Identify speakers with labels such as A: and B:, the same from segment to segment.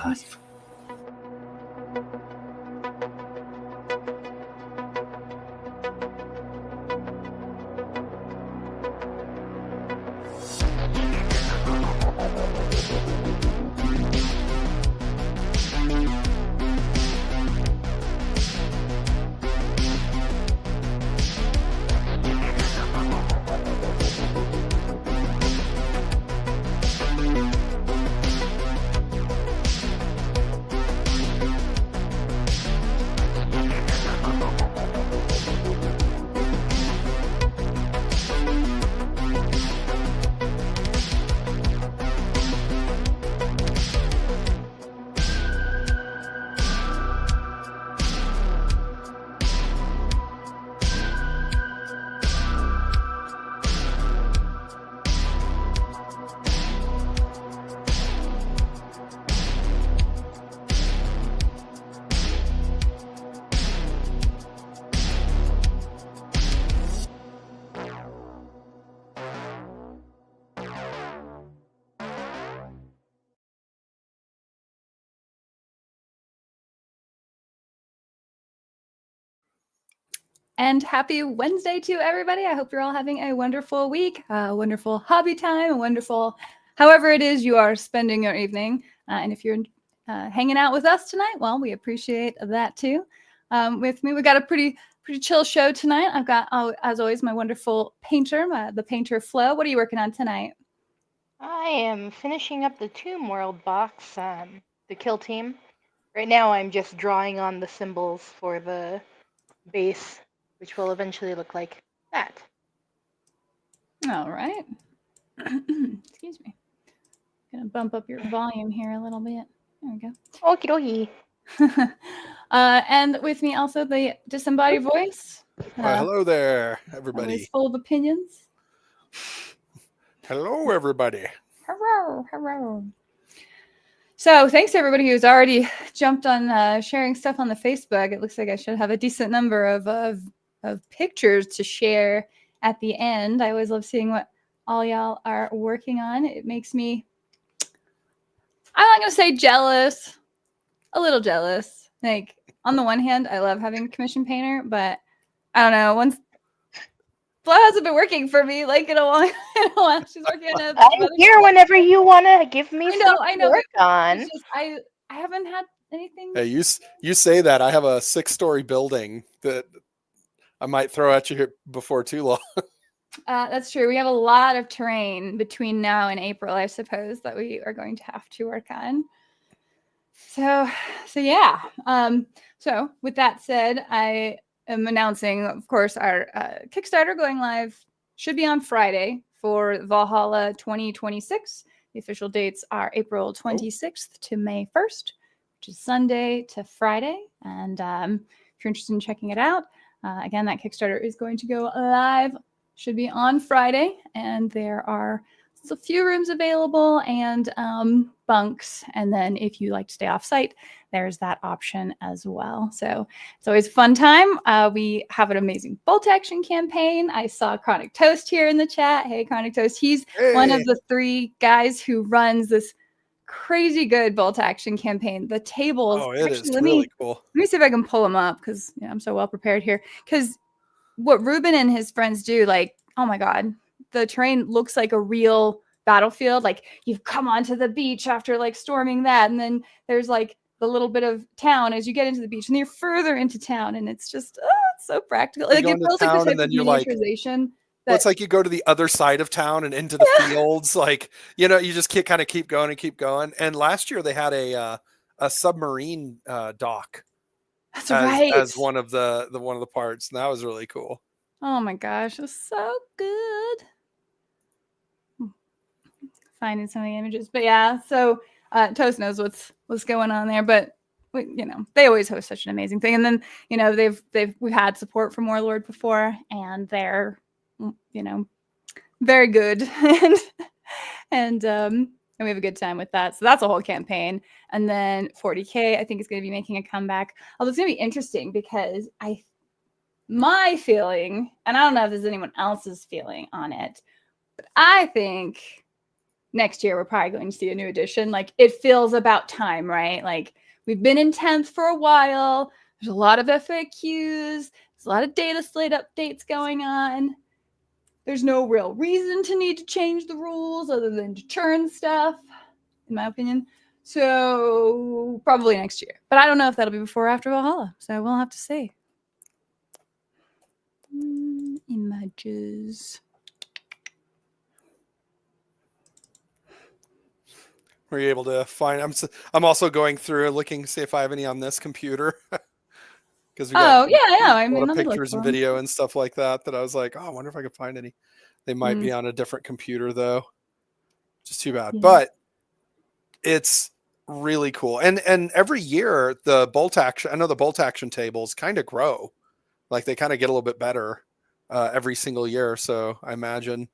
A: life.
B: And happy Wednesday to everybody. I hope you're all having a wonderful week, a wonderful hobby time, a wonderful, however it is you are spending your evening. And if you're hanging out with us tonight, well, we appreciate that too. With me, we got a pretty chill show tonight. I've got, as always, my wonderful painter, the painter Flo. What are you working on tonight?
C: I am finishing up the Tomb World box, the kill team. Right now I'm just drawing on the symbols for the base, which will eventually look like that.
B: All right. Excuse me. Gonna bump up your volume here a little bit. There we go.
C: Okie dokie.
B: And with me also the disembodied voice.
D: Hello there, everybody.
B: Always full of opinions.
D: Hello, everybody.
B: Hello. So thanks to everybody who's already jumped on sharing stuff on the Facebook. It looks like I should have a decent number of pictures to share at the end. I always love seeing what all y'all are working on. It makes me, I'm not going to say jealous, a little jealous. Like, on the one hand, I love having a commission painter, but I don't know, once Flo hasn't been working for me like in a while. She's working on
C: I'm here whenever you want to give me something to work on.
B: It's just, I haven't had anything.
D: Hey, you say that. I have a 6-story building that I might throw at you here before too long.
B: That's true. We have a lot of terrain between now and April, I suppose, that we are going to have to work on. So yeah. So with that said, I am announcing, of course, our Kickstarter going live should be on Friday for Valhalla 2026. The official dates are April 26th to May 1st, which is Sunday to Friday. And if you're interested in checking it out, again, that Kickstarter is going to go live, should be on Friday. And there are a few rooms available and bunks. And then if you like to stay off site, there's that option as well. So it's always a fun time. We have an amazing bolt action campaign. I saw Chronic Toast here in the chat. Hey, Chronic Toast. He's one of the 3 guys who runs this crazy good bolt action campaign. The tables.
D: Oh, it is really cool.
B: Let me see if I can pull them up because I'm so well prepared here. Because what Ruben and his friends do, like, oh my God, the terrain looks like a real battlefield. Like, you've come onto the beach after like storming that, and then there's like the little bit of town as you get into the beach, and you're further into town, and it's just it's so practical. Like, it feels like this type of miniaturization.
D: Well, it's like you go to the other side of town and into the fields. Like, you just kind of keep going and keep going. And last year they had a submarine dock.
B: That's right.
D: As one of the parts, and that was really cool.
B: Oh my gosh, it was so good. Finding some of the images, but yeah. So Toast knows what's going on there, but they always host such an amazing thing. And then we've had support from Warlord before, and they're very good, and we have a good time with that. So that's a whole campaign. And then 40K, I think, is going to be making a comeback. Although it's going to be interesting because my feeling, and I don't know if there's anyone else's feeling on it, but I think next year we're probably going to see a new edition. Like it feels about time, right? Like we've been in 10th for a while. There's a lot of FAQs. There's a lot of data slate updates going on. There's no real reason to need to change the rules other than to churn stuff, in my opinion. So probably next year. But I don't know if that'll be before or after Valhalla. So we'll have to see. Images.
D: Were you able to find? I'm also going through and looking to see if I have any on this computer. Because we got
B: Yeah, I know. I
D: a
B: mean,
D: lot of
B: let me look
D: pictures
B: for
D: and
B: 'em.
D: video and stuff like that. That I was like, oh, I wonder if I could find any. They might be on a different computer though. Just too bad.
B: Yeah.
D: But it's really cool. And every year the bolt action. I know the bolt action tables kind of grow. Like they kind of get a little bit better every single year. So I imagine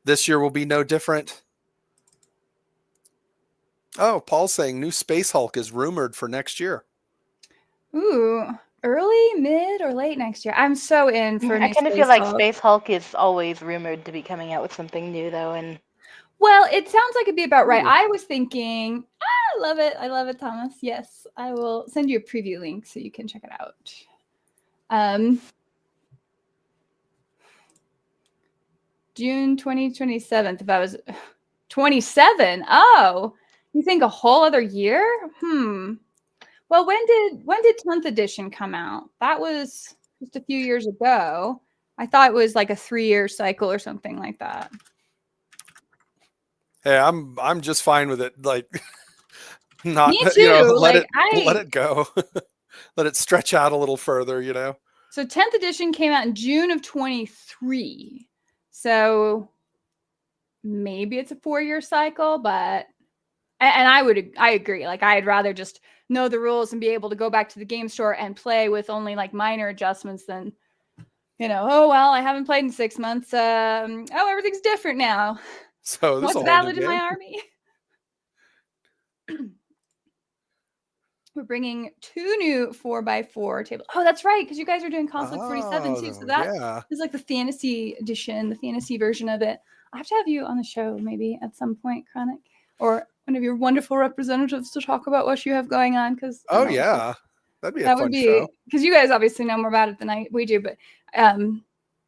D: this year will be no different. Oh, Paul's saying new Space Hulk is rumored for next year.
B: Ooh, early, mid, or late next year. I'm so in for
C: I
B: new
C: kind of
B: Space
C: feel like
B: Hulk.
C: Space Hulk is always rumored to be coming out with something new, though, and
B: Well, it sounds like it'd be about right.
D: Ooh.
B: I was thinking, I love it. I love it, Thomas. Yes, I will send you a preview link so you can check it out. June 2027. If I was 27, oh, you think a whole other year? Well, when did 10th edition come out? That was just a few years ago. I thought it was like a 3-year cycle or something like that.
D: Hey, I'm just fine with it. Like, not
B: Me too.
D: let
B: Like
D: it go, let it stretch out a little further.
B: So 10th edition came out in June of 23. So maybe it's a 4-year cycle, but and I agree. Like I'd rather just know the rules and be able to go back to the game store and play with only like minor adjustments than, oh well, I haven't played in 6 months. Everything's different now.
D: So this
B: What's
D: is a whole new
B: valid in my
D: game.
B: army? We're bringing 2 new 4x4 tables. Oh, that's right, because you guys are doing Conflict 47 too. So that is like the fantasy edition, the fantasy version of it. I have to have you on the show maybe at some point, Chronic, or one of your wonderful representatives to talk about what you have going on. Because
D: that'd be a fun show.
B: Because you guys obviously know more about it than we do. But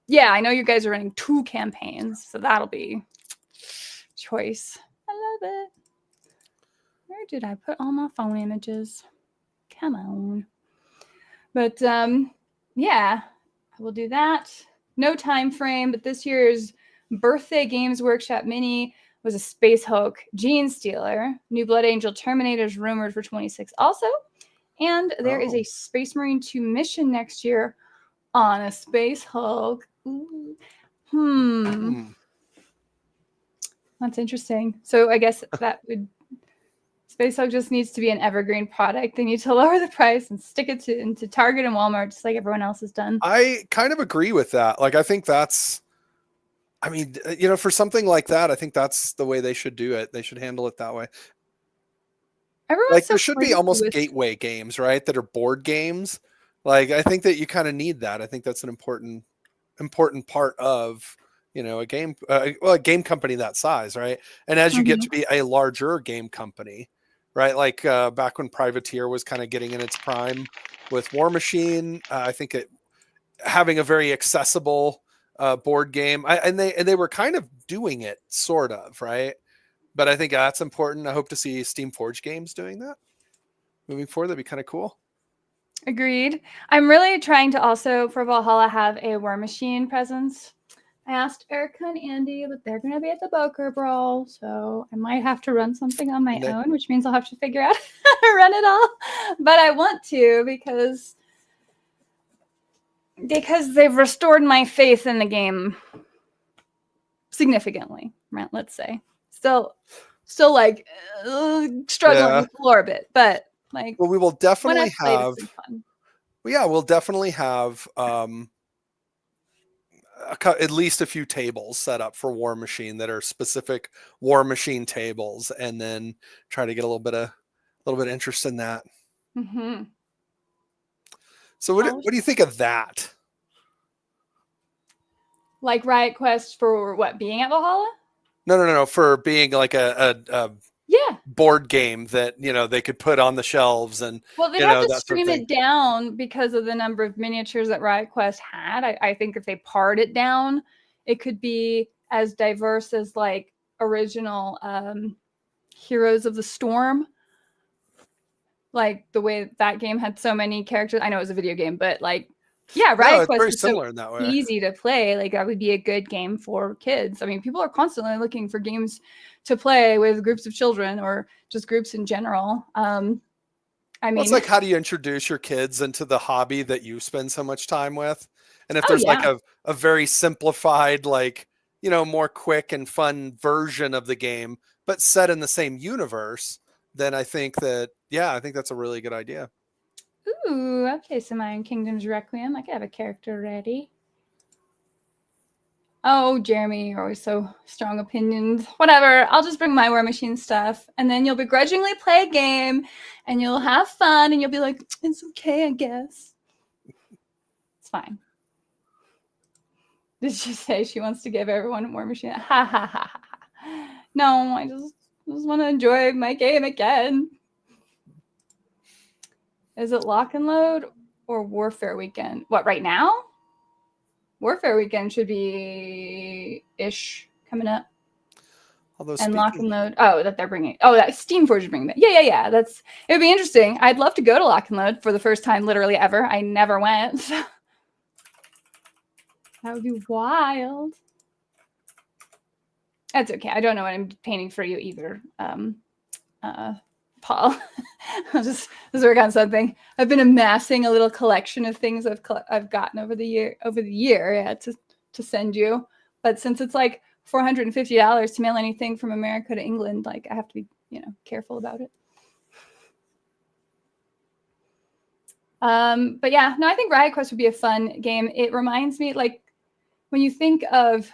B: yeah, I know you guys are running 2 campaigns, so that'll be choice. I love it. Where did I put all my phone images? Come on. But yeah, I will do that. No time frame, but this year's Birthday Games Workshop Mini was a Space Hulk Gene Stealer. New Blood Angel Terminator's rumored for 26 also. And there is a Space Marine 2 mission next year on a Space Hulk. That's interesting. So I guess that would... Space Hulk just needs to be an evergreen product. They need to lower the price and stick it into Target and Walmart, just like everyone else has done.
D: I kind of agree with that. Like, I think that's, for something like that, I think that's the way they should do it. They should handle it that way.
B: Everyone's
D: there should be almost gateway games, right? That are board games. Like, I think that you kind of need that. I think that's an important part of, a game, a game company that size, right? And as you get to be a larger game company, right? Like back when Privateer was kind of getting in its prime with War Machine, I think having a very accessible board game, and they were kind of doing it, sort of, right? But I think that's important. I hope to see Steam Forge Games doing that moving forward. That'd be kind of cool.
B: Agreed. I'm really trying to also, for Valhalla, have a War Machine presence. I asked Erica and Andy, but they're going to be at the Boker Brawl, so I might have to run something on my own, which means I'll have to figure out how to run it all. But I want to because they've restored my faith in the game significantly, right? Let's say. Still like struggling with the lore a bit, but like.
D: Well, we will definitely have. We'll definitely have at least a few tables set up for War Machine that are specific War Machine tables, and then try to get a little bit of interest in that.
B: Mm-hmm.
D: So what do you think of that?
B: Like Riot Quest for what, being at Valhalla?
D: No. For being like a
B: Yeah.
D: board game that, you know, they could put on the shelves and,
B: Well, they'd
D: you
B: have
D: know,
B: to
D: that sort of
B: stream
D: thing.
B: it down because of the number of miniatures that Riot Quest had. I think if they pared it down, it could be as diverse as like original Heroes of the Storm. Like the way that game had so many characters. I know it was a video game, but like, yeah,
D: No,
B: Riot
D: it's
B: Quest
D: very
B: is so
D: similar in that way.
B: easy to play. Like that would be a good game for kids. I mean, people are constantly looking for games to play with groups of children or just groups in general. I
D: Well,
B: mean,
D: it's like, how do you introduce your kids into the hobby that you spend so much time with? And if
B: oh
D: there's like
B: yeah.
D: a very simplified, like, you know, more quick and fun version of the game, but set in the same universe, then I think that, yeah, I think that's a really good idea.
B: Ooh, okay, so Iron Kingdom's Requiem. I could have a character ready. Oh, Jeremy, you're always so strong opinions. Whatever, I'll just bring my War Machine stuff, and then you'll begrudgingly play a game, and you'll have fun, and you'll be like, it's okay, I guess. It's fine. Did she say she wants to give everyone a War Machine? Ha ha ha ha. No, I just want to enjoy my game again. Is it Lock and Load or Warfare Weekend? What, right now? Warfare Weekend should be ish coming up.
D: Although
B: And Lock
D: speaking,
B: and Load. Oh, that they're bringing. Oh, that Steam Forge is bringing that. Yeah. It would be interesting. I'd love to go to Lock and Load for the first time, literally ever. I never went. That would be wild. That's okay. I don't know what I'm painting for you either, Paul. I'll just work on something. I've been amassing a little collection of things I've gotten over the year, yeah, to send you. But since it's like $450 to mail anything from America to England, like I have to be, careful about it. But yeah, no, I think Riot Quest would be a fun game. It reminds me, like, when you think of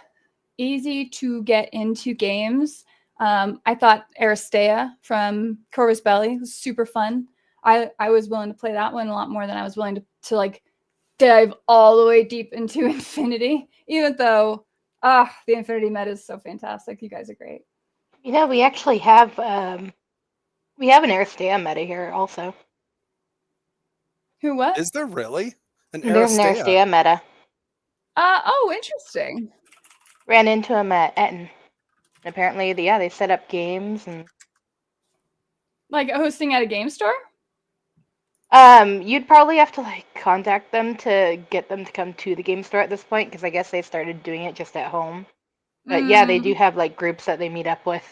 B: easy to get into games, I thought Aristea from Corvus Belli was super fun. I was willing to play that one a lot more than I was willing to like dive all the way deep into Infinity, even though the Infinity meta is so fantastic. You guys are great.
C: You know, we actually have an Aristea meta here also.
B: Who, what?
D: is there really an
C: There's an
D: Aristea?
C: Aristea meta.
B: Oh, interesting.
C: Ran into him at Etten. Apparently, they set up games and
B: Like hosting at a game store?
C: you'd probably have to like contact them to get them to come to the game store at this point, because I guess they started doing it just at home. But yeah, they do have like groups that they meet up with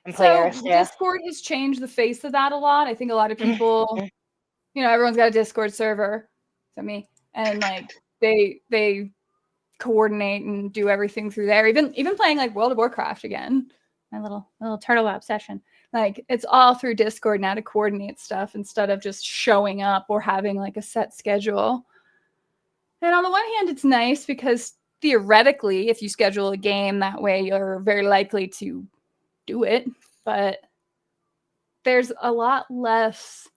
C: and play Aristea.
B: Discord has changed the face of that a lot. I think a lot of people, everyone's got a Discord server, so me, and like they coordinate and do everything through there. Even playing like World of Warcraft again, my little turtle obsession. Like it's all through Discord now to coordinate stuff instead of just showing up or having like a set schedule. And on the one hand, it's nice because theoretically, if you schedule a game that way, you're very likely to do it. But there's a lot less,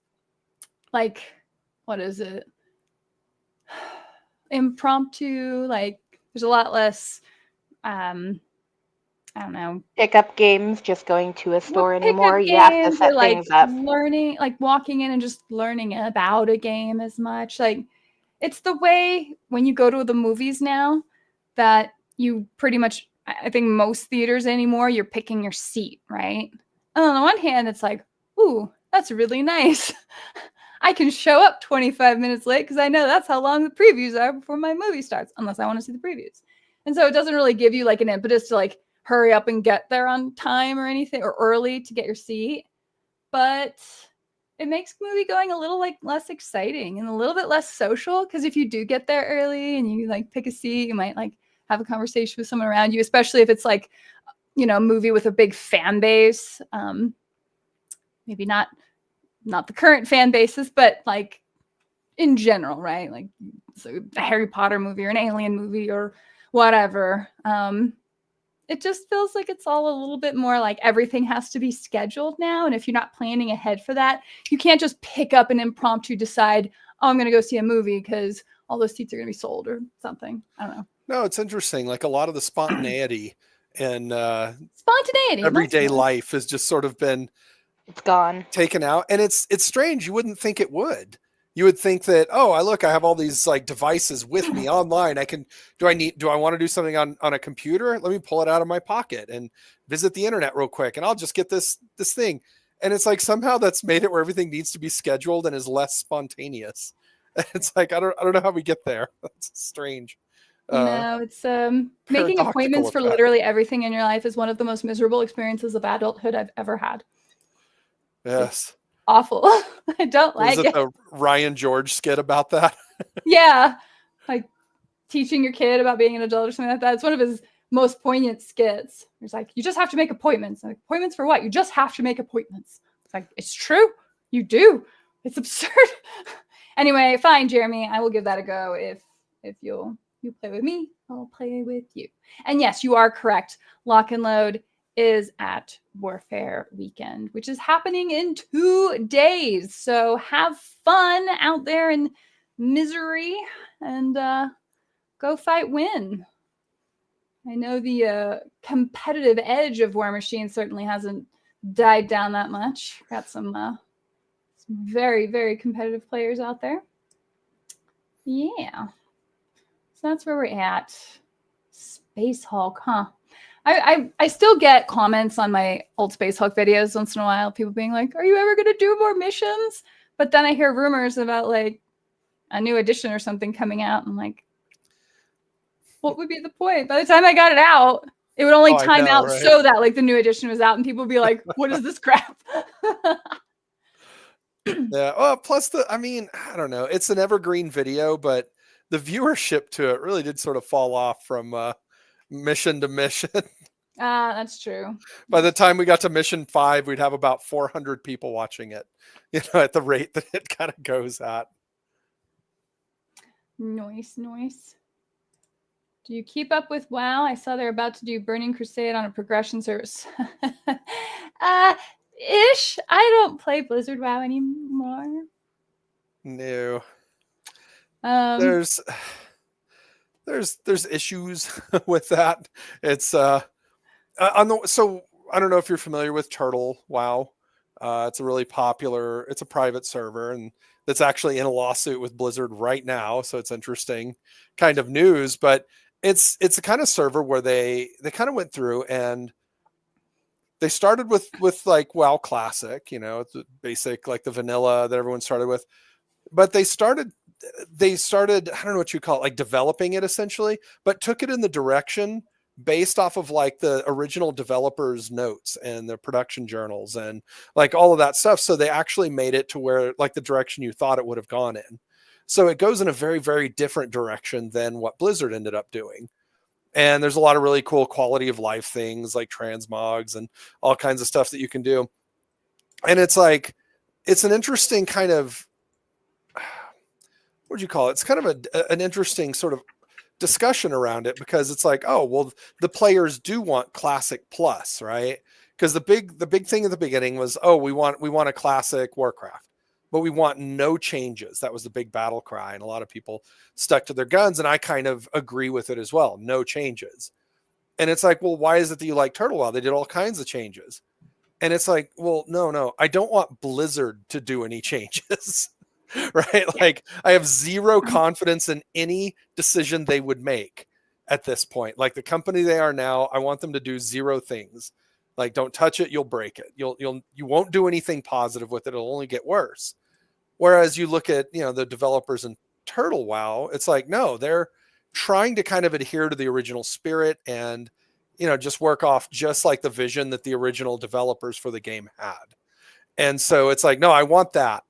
B: like, what is it? Impromptu, like there's a lot less I don't know,
C: Pickup games, just going to a store anymore. You
B: games,
C: have to set
B: or like
C: things up.
B: learning, like walking in and just learning about a game as much. Like it's the way when you go to the movies now that you pretty much, I think most theaters anymore, you're picking your seat, right? And on the one hand, it's like, ooh, that's really nice. I can show up 25 minutes late because I know that's how long the previews are before my movie starts, unless I want to see the previews. And so it doesn't really give you like an impetus to like hurry up and get there on time or anything, or early to get your seat. But it makes movie going a little like less exciting and a little bit less social, because if you do get there early and you like pick a seat, you might like have a conversation with someone around you, especially if it's like, a movie with a big fan base. Maybe not the current fan bases, but like in general, right? Like so a Harry Potter movie or an Alien movie or whatever. It just feels like it's all a little bit more like everything has to be scheduled now. And if you're not planning ahead for that, you can't just pick up an impromptu decide, oh, I'm going to go see a movie because all those seats are going to be sold or something. I don't know.
D: No, it's interesting. Like a lot of the spontaneity and
B: Spontaneity.
D: everyday
B: that's nice.
D: life has just sort of been
C: It's gone.
D: taken out. And it's strange. You wouldn't think it would. You would think that, oh, I have all these like devices with me online. Do I want to do something on a computer? Let me pull it out of my pocket and visit the internet real quick, and I'll just get this thing. And it's like somehow that's made it where everything needs to be scheduled and is less spontaneous. It's like I don't know how we get there. That's strange.
B: No, it's making appointments for literally everything in your life is one of the most miserable experiences of adulthood I've ever had.
D: Yes.
B: Awful. I don't like
D: it. The Ryan George skit about that?
B: Yeah. Like teaching your kid about being an adult or something like that. It's one of his most poignant skits. It's like, you just have to make appointments. Like, appointments for what? You just have to make appointments. It's like, it's true. You do. It's absurd. Anyway, fine, Jeremy. I will give that a go. If you play with me, I'll play with you. And yes, you are correct. Lock and Load is at Warfare Weekend, which is happening in 2 days. So have fun out there in misery and go fight win. I know the competitive edge of War Machine certainly hasn't died down that much. Got some very, very competitive players out there. Yeah. So that's where we're at. Space Hulk, huh? I still get comments on my old Space Hulk videos once in a while, people being like, are you ever going to do more missions? But then I hear rumors about like a new edition or something coming out. I'm like, what would be the point? By the time I got it out, it would only time out right? So that like the new edition was out and people would be like, what is this crap?
D: Yeah. Well, plus I don't know. It's an evergreen video, but the viewership to it really did sort of fall off from mission to mission.
B: That's true.
D: By the time we got to mission 5, we'd have about 400 people watching it, at the rate that it kind of goes at.
B: Nice. Do you keep up with WoW? I saw they're about to do Burning Crusade on a progression service. Ish. I don't play Blizzard WoW anymore.
D: No. There's issues with that. It's so I don't know if you're familiar with Turtle WoW. It's a really popular, it's a private server, and that's actually in a lawsuit with Blizzard right now. So it's interesting kind of news, but it's a kind of server where they kind of went through and they started with like WoW Classic, it's basic, like the vanilla that everyone started with, but they started, I don't know what you call it, like developing it essentially, but took it in the direction based off of like the original developers' notes and the production journals and like all of that stuff. So they actually made it to where like the direction you thought it would have gone in. So it goes in a very, very different direction than what Blizzard ended up doing. And there's a lot of really cool quality of life things like transmogs and all kinds of stuff that you can do. And it's like, it's an interesting kind of, what would you call it? It's kind of an interesting sort of discussion around it, because it's like, oh, well, the players do want Classic Plus, right? Because the big thing at the beginning was, oh, we want a classic Warcraft, but we want no changes. That was the big battle cry, and a lot of people stuck to their guns, and I kind of agree with it as well. No changes. And it's like, well, why is it that you like Turtle WoW? They did all kinds of changes. And it's like, well, no, I don't want Blizzard to do any changes. Right? Yeah. Like I have zero confidence in any decision they would make at this point. Like the company they are now, I want them to do zero things. Like, don't touch it, you'll break it. You won't do anything positive with it. It'll only get worse. Whereas you look at, the developers in Turtle WoW, it's like, no, they're trying to kind of adhere to the original spirit and, just work off just like the vision that the original developers for the game had. And so it's like, no, I want that.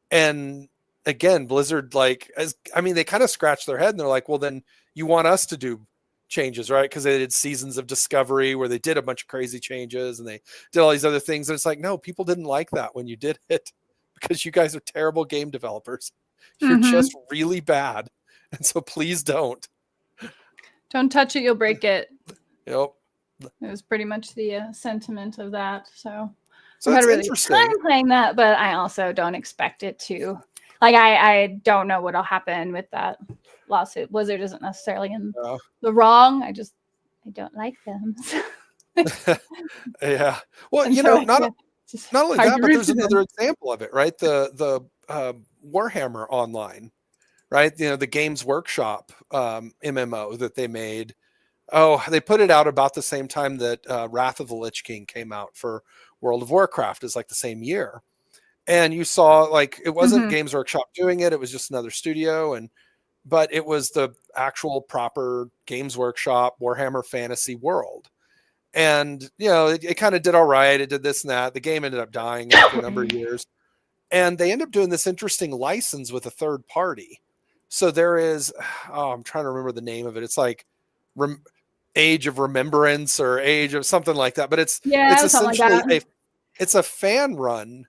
D: And again, Blizzard, they kind of scratched their head and they're like, well, then you want us to do changes, right? Because they did Seasons of Discovery where they did a bunch of crazy changes and they did all these other things. And it's like, no, people didn't like that when you did it because you guys are terrible game developers. You're just really bad. And so please don't.
B: Don't touch it, you'll break it.
D: Yep.
B: It was pretty much the sentiment of that. So
D: I had a really
B: time playing that, but I also don't expect it to. Like, I don't know what'll happen with that lawsuit. Blizzard isn't necessarily in the wrong. I I don't like them.
D: Yeah. Well,
B: And
D: you
B: so,
D: know, not
B: yeah, it's just
D: not only
B: hard
D: that,
B: to
D: but
B: root
D: there's
B: for them.
D: another example of it, right? The Warhammer Online, right? You know, the Games Workshop MMO that they made. Oh, they put it out about the same time that Wrath of the Lich King came out for World of Warcraft, is like the same year. And you saw, like, it wasn't
B: Mhm.
D: Games Workshop doing it, it was just another studio, and but it was the actual proper Games Workshop Warhammer Fantasy world. And you know, it kind of did all right. It did this and that. The game ended up dying after a number of years, and they end up doing this interesting license with a third party. So there is, oh, I'm trying to remember the name of it. It's like Rem- Age of Remembrance or Age of something like that. But it's
B: Yeah, something like
D: essentially
B: that.
D: it's a fan run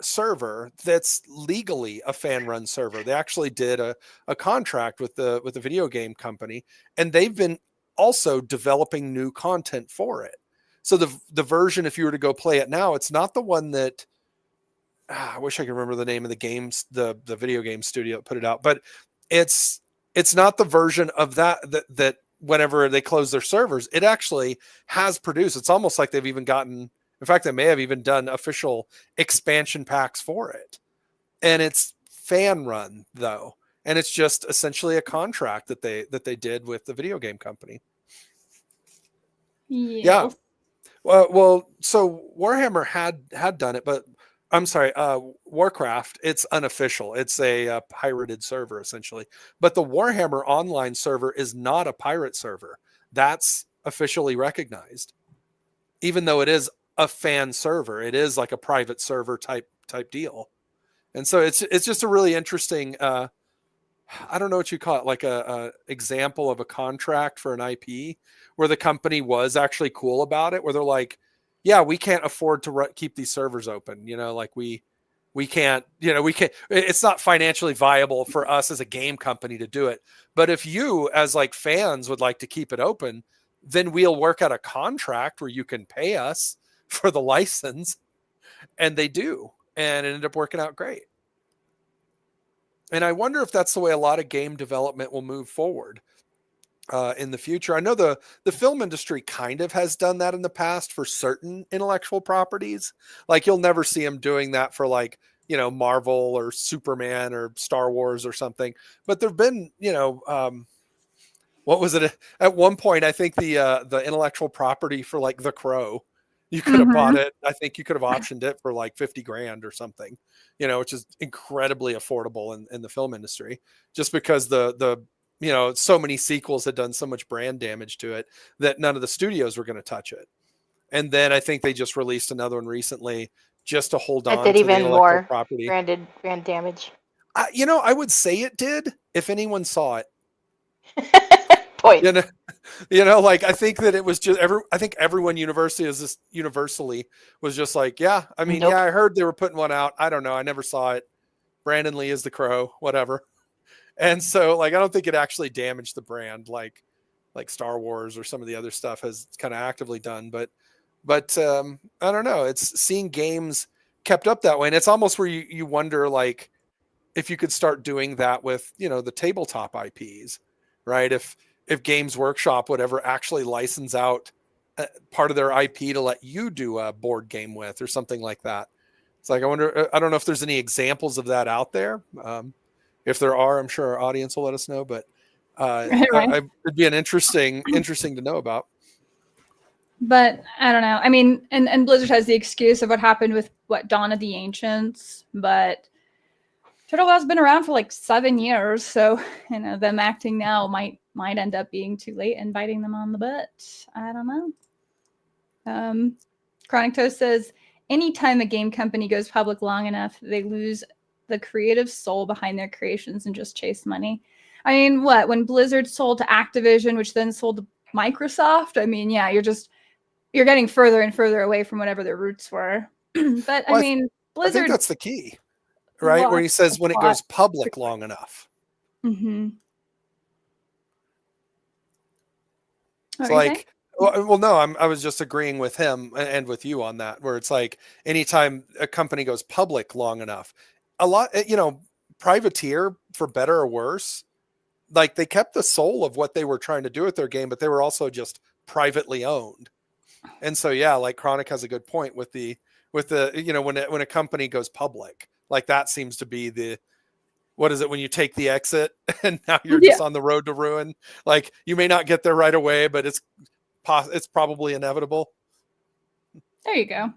D: server that's legally a fan run server. They actually did a contract with the video game company, and they've been also developing new content for it. So the version, if you were to go play it now, it's not the one that I wish I could remember the name of the games, the video game studio that put it out, but it's it's not the version of that whenever they close their servers, it actually has produced. It's almost like they've even gotten. In fact, they may have even done official expansion packs for it, and it's fan run though, and it's just essentially a contract that they did with the video game company. Yeah,
B: Yes.
D: well, so Warhammer had done it, but I'm sorry, Warcraft. It's unofficial. It's a pirated server essentially. But the Warhammer online server is not a pirate server. That's officially recognized, even though it is a fan server. It is like a private server type deal. And so it's just a really interesting. I don't know what you call it, like a example of a contract for an IP where the company was actually cool about it, where they're like, yeah, we can't afford to keep these servers open. You know, like we can't, you know, we can't. It's not financially viable for us as a game company to do it. But if you, as like fans, would like to keep it open, then we'll work out a contract where you can pay us for the license, and they do, and it ended up working out great. And I wonder if that's the way a lot of game development will move forward in the future. I know the film industry kind of has done that in the past for certain intellectual properties. Like you'll never see them doing that for like, you know, Marvel or Superman or Star Wars or something. But there've been, you know, what was it? At one point, I think the intellectual property for like The Crow, you could have bought
B: Mhm.
D: it. I think you could have optioned it for like 50 grand or something, you know, which is incredibly affordable in the film industry, just because the you know, so many sequels had done so much brand damage to it that none of the studios were going to touch it. And then I think they just released another one recently just to hold
C: That
D: on
C: did
D: to the
C: even
D: intellectual
C: more
D: property.
C: brand damage.
D: You know, I would say it did if anyone saw it.
C: Point.
D: You know, you know, like I think that it was just I think everyone universally was just like, yeah, I mean,
C: Nope.
D: yeah, I heard they were putting one out. I don't know. I never saw it. Brandon Lee is the Crow, whatever. And so like I don't think it actually damaged the brand like Star Wars or some of the other stuff has kind of actively done. But I don't know. It's seeing games kept up that way. And it's almost where you wonder like if you could start doing that with, you know, the tabletop IPs, right? If Games Workshop would ever actually license out part of their IP to let you do a board game with or something like that. It's like I wonder. I don't know if there's any examples of that out there. If there are, I'm sure our audience will let us know. But
B: Right.
D: it'd be an interesting to know about.
B: But I don't know. I mean, and Blizzard has the excuse of what happened with what Dawn of the Ancients, but Turtle Claw's been around for like 7 years, so you know them acting now might end up being too late and biting them on the butt. I don't know. Chronic Toast says anytime a game company goes public long enough, they lose the creative soul behind their creations and just chase money. I mean, what when Blizzard sold to Activision, which then sold to Microsoft? I mean, yeah, you're getting further and further away from whatever their roots were. But I
D: Well,
B: mean,
D: I think
B: Blizzard
D: that's the key, right? Where he
B: lost
D: says
B: a
D: when it
B: plot.
D: goes public long enough.
B: Mm-hmm. What
D: It's
B: were you saying?
D: like, well, no, I was just agreeing with him and with you on that, where it's like anytime a company goes public long enough, a lot, you know, Privateer, for better or worse, like they kept the soul of what they were trying to do with their game, but they were also just privately owned. And so, yeah, like Chronic has a good point with the, you know, when a company goes public, like that seems to be the, what is it when you take the exit and now you're
B: Yeah.
D: just on the road to ruin? Like you may not get there right away, but it's probably inevitable.
B: There you go.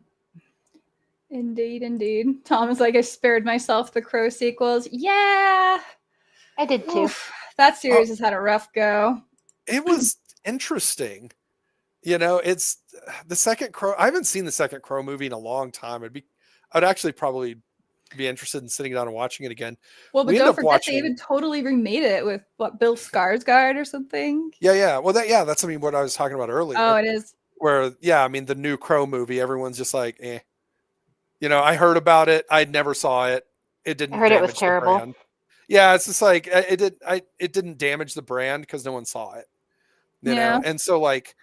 B: Indeed, indeed. Tom is like, I spared myself the Crow sequels. Yeah.
C: I did too.
B: Oof, that series has had a rough go.
D: It was interesting. You know, it's the second Crow. I haven't seen the second Crow movie in a long time. I'd actually probably be interested in sitting down and watching it again.
B: Well, but
D: We end
B: don't
D: up
B: forget
D: watching-
B: they even totally remade it with what, Bill Skarsgård or something.
D: Yeah. Well, that's what I was talking about earlier.
B: Oh, it is.
D: Where, yeah, I mean, the new Crow movie, everyone's just like, eh. You know, I heard about it. I never saw it. It didn't.
C: I heard it was
D: damage the
C: terrible.
D: brand. Yeah, it's just like it didn't damage the brand because no one saw it. You know, and so like,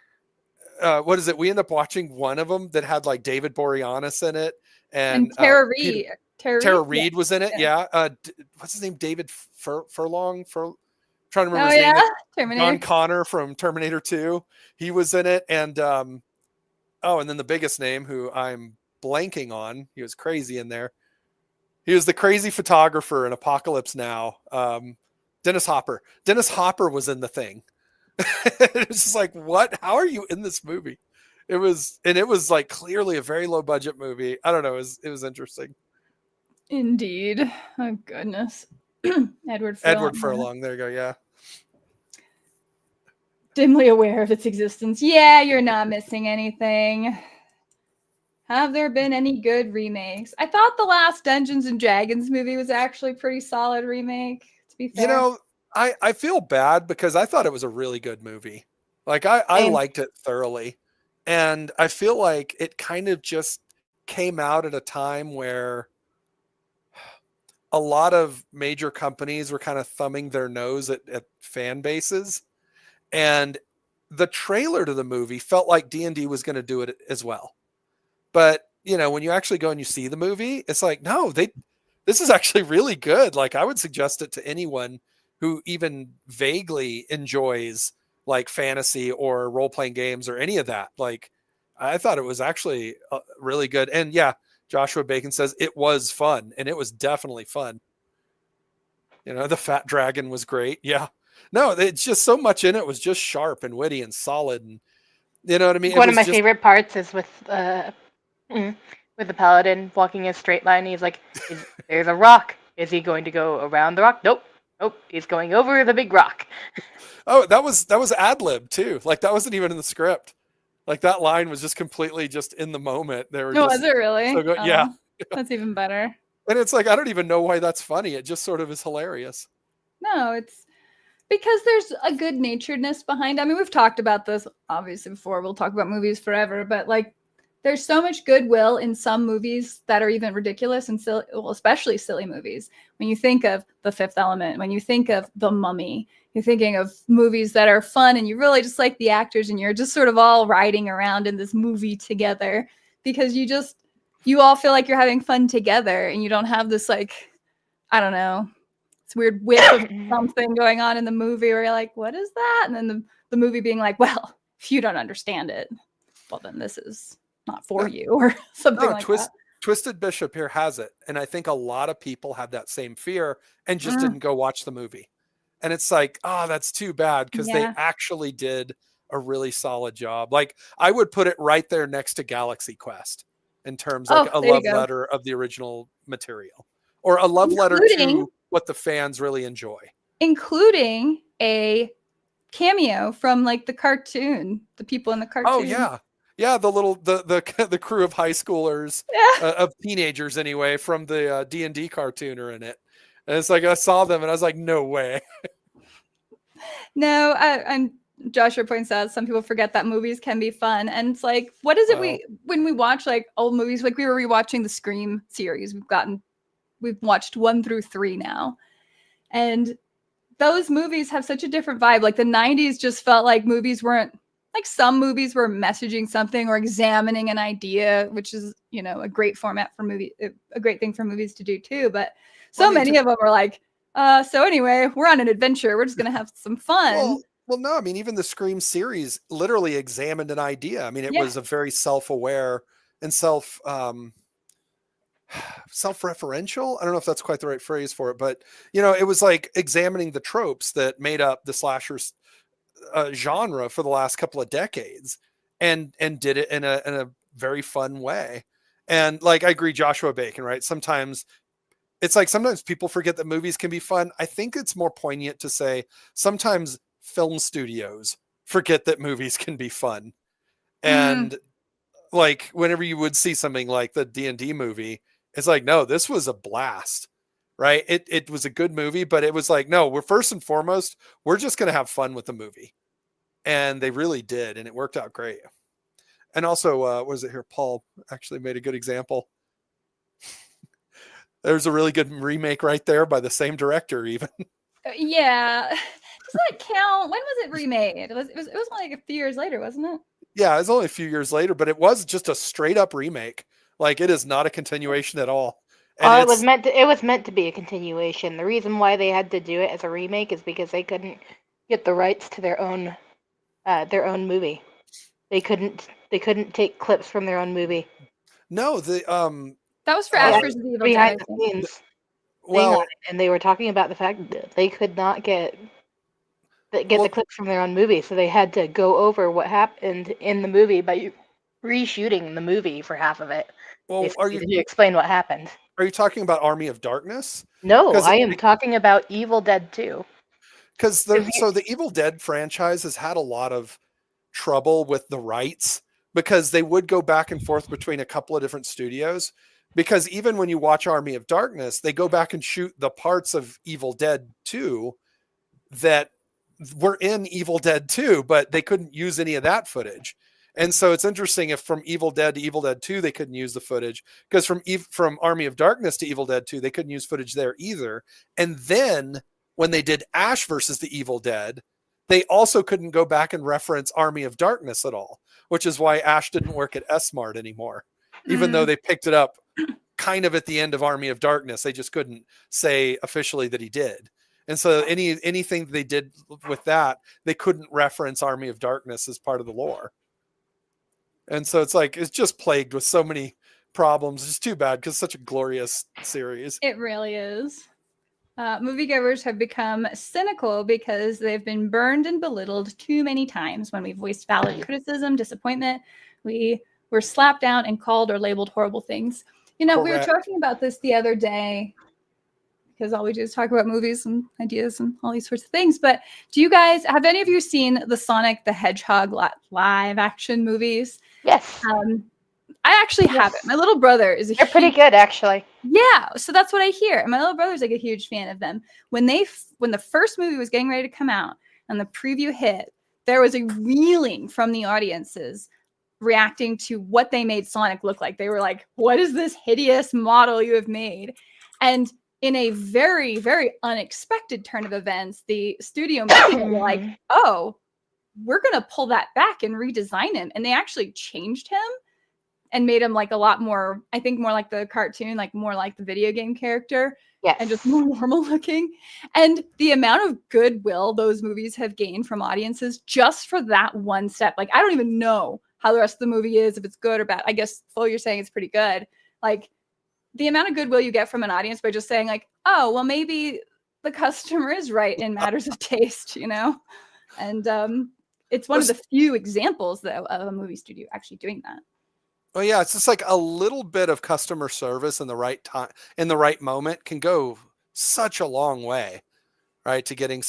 D: what is it? We end up watching one of them that had like David Boreanaz in it, and
B: Tara Reid.
D: Tara Reid was in it. Yeah. What's his name? David Furlong. Trying to remember his name.
B: Terminator.
D: John Connor from Terminator 2. He was in it, and and then the biggest name, who I'm blanking on, he was crazy in there. He was the crazy photographer in Apocalypse Now. Dennis Hopper. Dennis Hopper was in the thing. It was just like, what? How are you in this movie? It was like clearly a very low budget movie. I don't know. It was interesting.
B: Indeed. Oh goodness. Edward
D: Furlong. There you go. Yeah.
B: Dimly aware of its existence. Yeah, you're not missing anything. Have there been any good remakes? I thought the last Dungeons and Dragons movie was actually a pretty solid remake, to be fair.
D: You know, I feel bad because I thought it was a really good movie. Like I liked it thoroughly. And I feel like it kind of just came out at a time where a lot of major companies were kind of thumbing their nose at fan bases. And the trailer to the movie felt like D&D was going to do it as well. But, you know, when you actually go and you see the movie, it's like, no, this is actually really good. Like I would suggest it to anyone who even vaguely enjoys like fantasy or role-playing games or any of that. Like I thought it was actually really good. And yeah, Joshua Bacon says it was fun, and it was definitely fun. You know, the fat dragon was great. Yeah. No, it's just so much in it was just sharp and witty and solid. And you know what I mean?
C: One of my favorite parts is with the paladin walking in a straight line. He's like, there's a rock. Is he going to go around the rock? Nope. He's going over the big rock.
D: Oh, that was ad-lib too. Like that wasn't even in the script. Like that line was just completely just in the moment. They were
B: was it really?
D: So good. Yeah.
B: That's even better.
D: And it's like, I don't even know why that's funny. It just sort of is hilarious.
B: No, it's because there's a good naturedness behind it. I mean, we've talked about this obviously before. We'll talk about movies forever, but like there's so much goodwill in some movies that are even ridiculous and silly, well, especially silly movies. When you think of The Fifth Element, when you think of The Mummy, you're thinking of movies that are fun and you really just like the actors and you're just sort of all riding around in this movie together because you all feel like you're having fun together and you don't have this like, I don't know, it's weird whiff of something going on in the movie where you're like, what is that? And then the movie being like, well, if you don't understand it, well, then this is not for you or something like that.
D: Twisted Bishop here has it. And I think a lot of people have that same fear and just didn't go watch the movie. And it's like, that's too bad because they actually did a really solid job. Like I would put it right there next to Galaxy Quest in terms of a love letter of the original material or a love letter to what the fans really enjoy.
B: Including a cameo from like the cartoon, the people in the cartoon.
D: Oh yeah. Yeah, the crew of high schoolers, of teenagers anyway, from the D&D cartoon are in it. And it's like I saw them and I was like, no way.
B: No, and Joshua points out some people forget that movies can be fun. And it's like, what is it when we watch like old movies, like we were rewatching the Scream series. We've watched 1 through 3 now. And those movies have such a different vibe. Like the 90s just felt like movies weren't like some movies were messaging something or examining an idea, which is, you know, a great format for movie, a great thing for movies to do too. But many of them were like, so anyway, we're on an adventure. We're just going to have some fun.
D: Well, Well, no, I mean, even the Scream series literally examined an idea. I mean, it
B: Yeah.
D: was a very self-aware and self-referential. I don't know if that's quite the right phrase for it, but it was like examining the tropes that made up the slasher genre for the last couple of decades, and did it in a very fun way. And like, I agree, Joshua Bacon, right? Sometimes it's like, sometimes people forget that movies can be fun. I think it's more poignant to say sometimes film studios forget that movies can be fun.
B: Mm.
D: And like, whenever you would see something like the D&D movie, it's like, no, this was a blast, right? It was a good movie, but it was like, no, we're first and foremost, we're just going to have fun with the movie. And they really did. And it worked out great. And also, what was it here? Paul actually made a good example. There's a really good remake right there by the same director, even.
B: Yeah. Does that count? When was it remade? It was only like a few years later, wasn't it?
D: Yeah, it was only a few years later, but it was just a straight up remake. Like, it is not a continuation at all. And
C: Oh, it was meant to be a continuation. The reason why they had to do it as a remake is because they couldn't get the rights to their own movie. They couldn't take clips from their own movie.
D: no,
B: That was for
D: Oh,
B: Ash vs. Evil Dead, I
C: Behind the
B: think.
C: scenes thing
D: well,
C: on it, and they were talking about the fact that they could not get the
D: well,
C: clips from their own movie, so they had to go over what happened in the movie by reshooting the movie for half of it.
D: well,
C: Basically, to explain what happened.
D: are you talking about Army of Darkness?
C: No,
D: Because
C: I am talking about Evil Dead 2.
D: the Evil Dead franchise has had a lot of trouble with the rights, because they would go back and forth between a couple of different studios. Because even when you watch Army of Darkness, they go back and shoot the parts of Evil Dead 2 that were in Evil Dead 2, but they couldn't use any of that footage. And so it's interesting, if from Evil Dead to Evil Dead 2 they couldn't use the footage, because from Army of Darkness to Evil Dead 2 they couldn't use footage there either. And then when they did Ash versus the Evil Dead, they also couldn't go back and reference Army of Darkness at all, which is why Ash didn't work at S-Mart anymore. Even though they picked it up kind of at the end of Army of Darkness, they just couldn't say officially that he did. And so anything they did with that, they couldn't reference Army of Darkness as part of the lore. And so it's like, it's just plagued with so many problems. It's too bad, because it's such a glorious series.
B: It really is. Moviegoers have become cynical because they've been burned and belittled too many times. When we've voiced valid criticism, disappointment, we were slapped down and called or labeled horrible things. We were talking about this the other day, because all we do is talk about movies and ideas and all these sorts of things. But have any of you seen the Sonic the Hedgehog live action movies?
C: Yes.
B: I actually haven't. My little brother is
C: They're pretty good, actually.
B: Yeah, so that's what I hear. And my little brother's like a huge fan of them. When the first movie was getting ready to come out and the preview hit, there was a reeling from the audiences reacting to what they made Sonic look like. They were like, "What is this hideous model you have made?" And in a very, very unexpected turn of events, the studio were like, "Oh, we're going to pull that back and redesign him." And they actually changed him and made him like a lot more, I think, more like the cartoon, like more like the video game character.
C: Yes.
B: And just more normal looking. And the amount of goodwill those movies have gained from audiences just for that one step. Like, I don't even know how the rest of the movie is, if it's good or bad. I guess, Flo, you're saying it's pretty good. Like, the amount of goodwill you get from an audience by just saying like, oh, well, maybe the customer is right in matters of taste, And it's one of the few examples of a movie studio actually doing that.
D: Oh yeah, it's just like a little bit of customer service in the right time, in the right moment, can go such a long way, right? To getting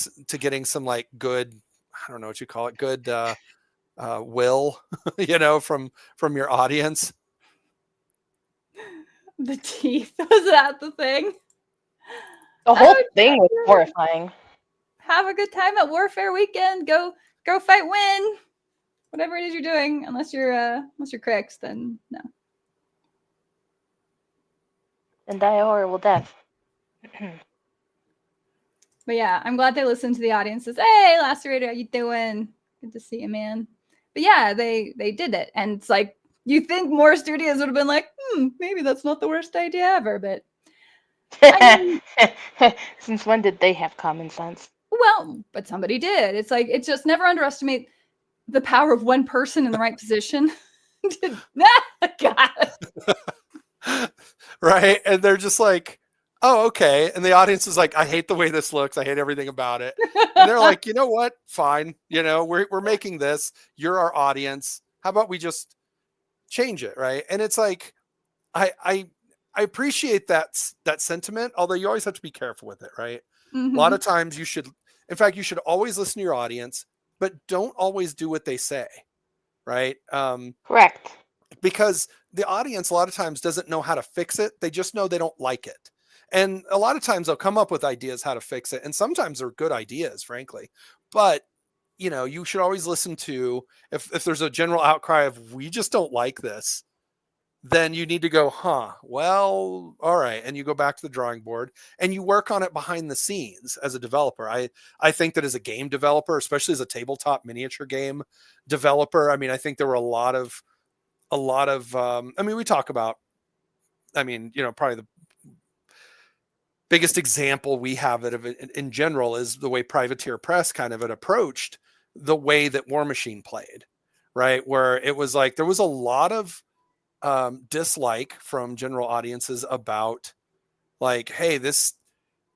D: some like good, I don't know what you call it, good will, from your audience.
B: The teeth, was that the thing?
C: The whole thing was horrifying.
B: Have a good time at Warfare Weekend. Go fight, win. Whatever it is you're doing, unless you're Crix, then no.
C: And die a horrible death.
B: But yeah, I'm glad they listened to the audiences. Hey, Lacerator, how you doing? Good to see you, man. But yeah, they did it. And it's like, you think more studios would have been like, maybe that's not the worst idea ever. But
C: Since when did they have common sense?
B: Well, but somebody did. It's like, it's just never underestimate the power of one person in the right position. God.
D: Right. And they're just like, oh, okay. And the audience is like, I hate the way this looks. I hate everything about it. And they're like, you know what? Fine. You know, we're making this. You're our audience. How about we just change it? Right. And it's like, I appreciate that sentiment, although you always have to be careful with it, right? A lot of times you should, in fact, you should always listen to your audience, but don't always do what they say, right?
C: Correct.
D: Because the audience a lot of times doesn't know how to fix it. They just know they don't like it. And a lot of times they'll come up with ideas how to fix it. And sometimes they're good ideas, frankly. But you know, you should always listen to if there's a general outcry of we just don't like this, then you need to go, well, all right. And you go back to the drawing board and you work on it behind the scenes as a developer. I think that as a game developer, especially as a tabletop miniature game developer, I mean, I think there were a lot of, I mean, we talk about, I mean, you know, probably the biggest example we have of it in general is the way Privateer Press kind of had approached the way that War Machine played, right? Where it was like, there was a lot of dislike from general audiences about like, hey, this,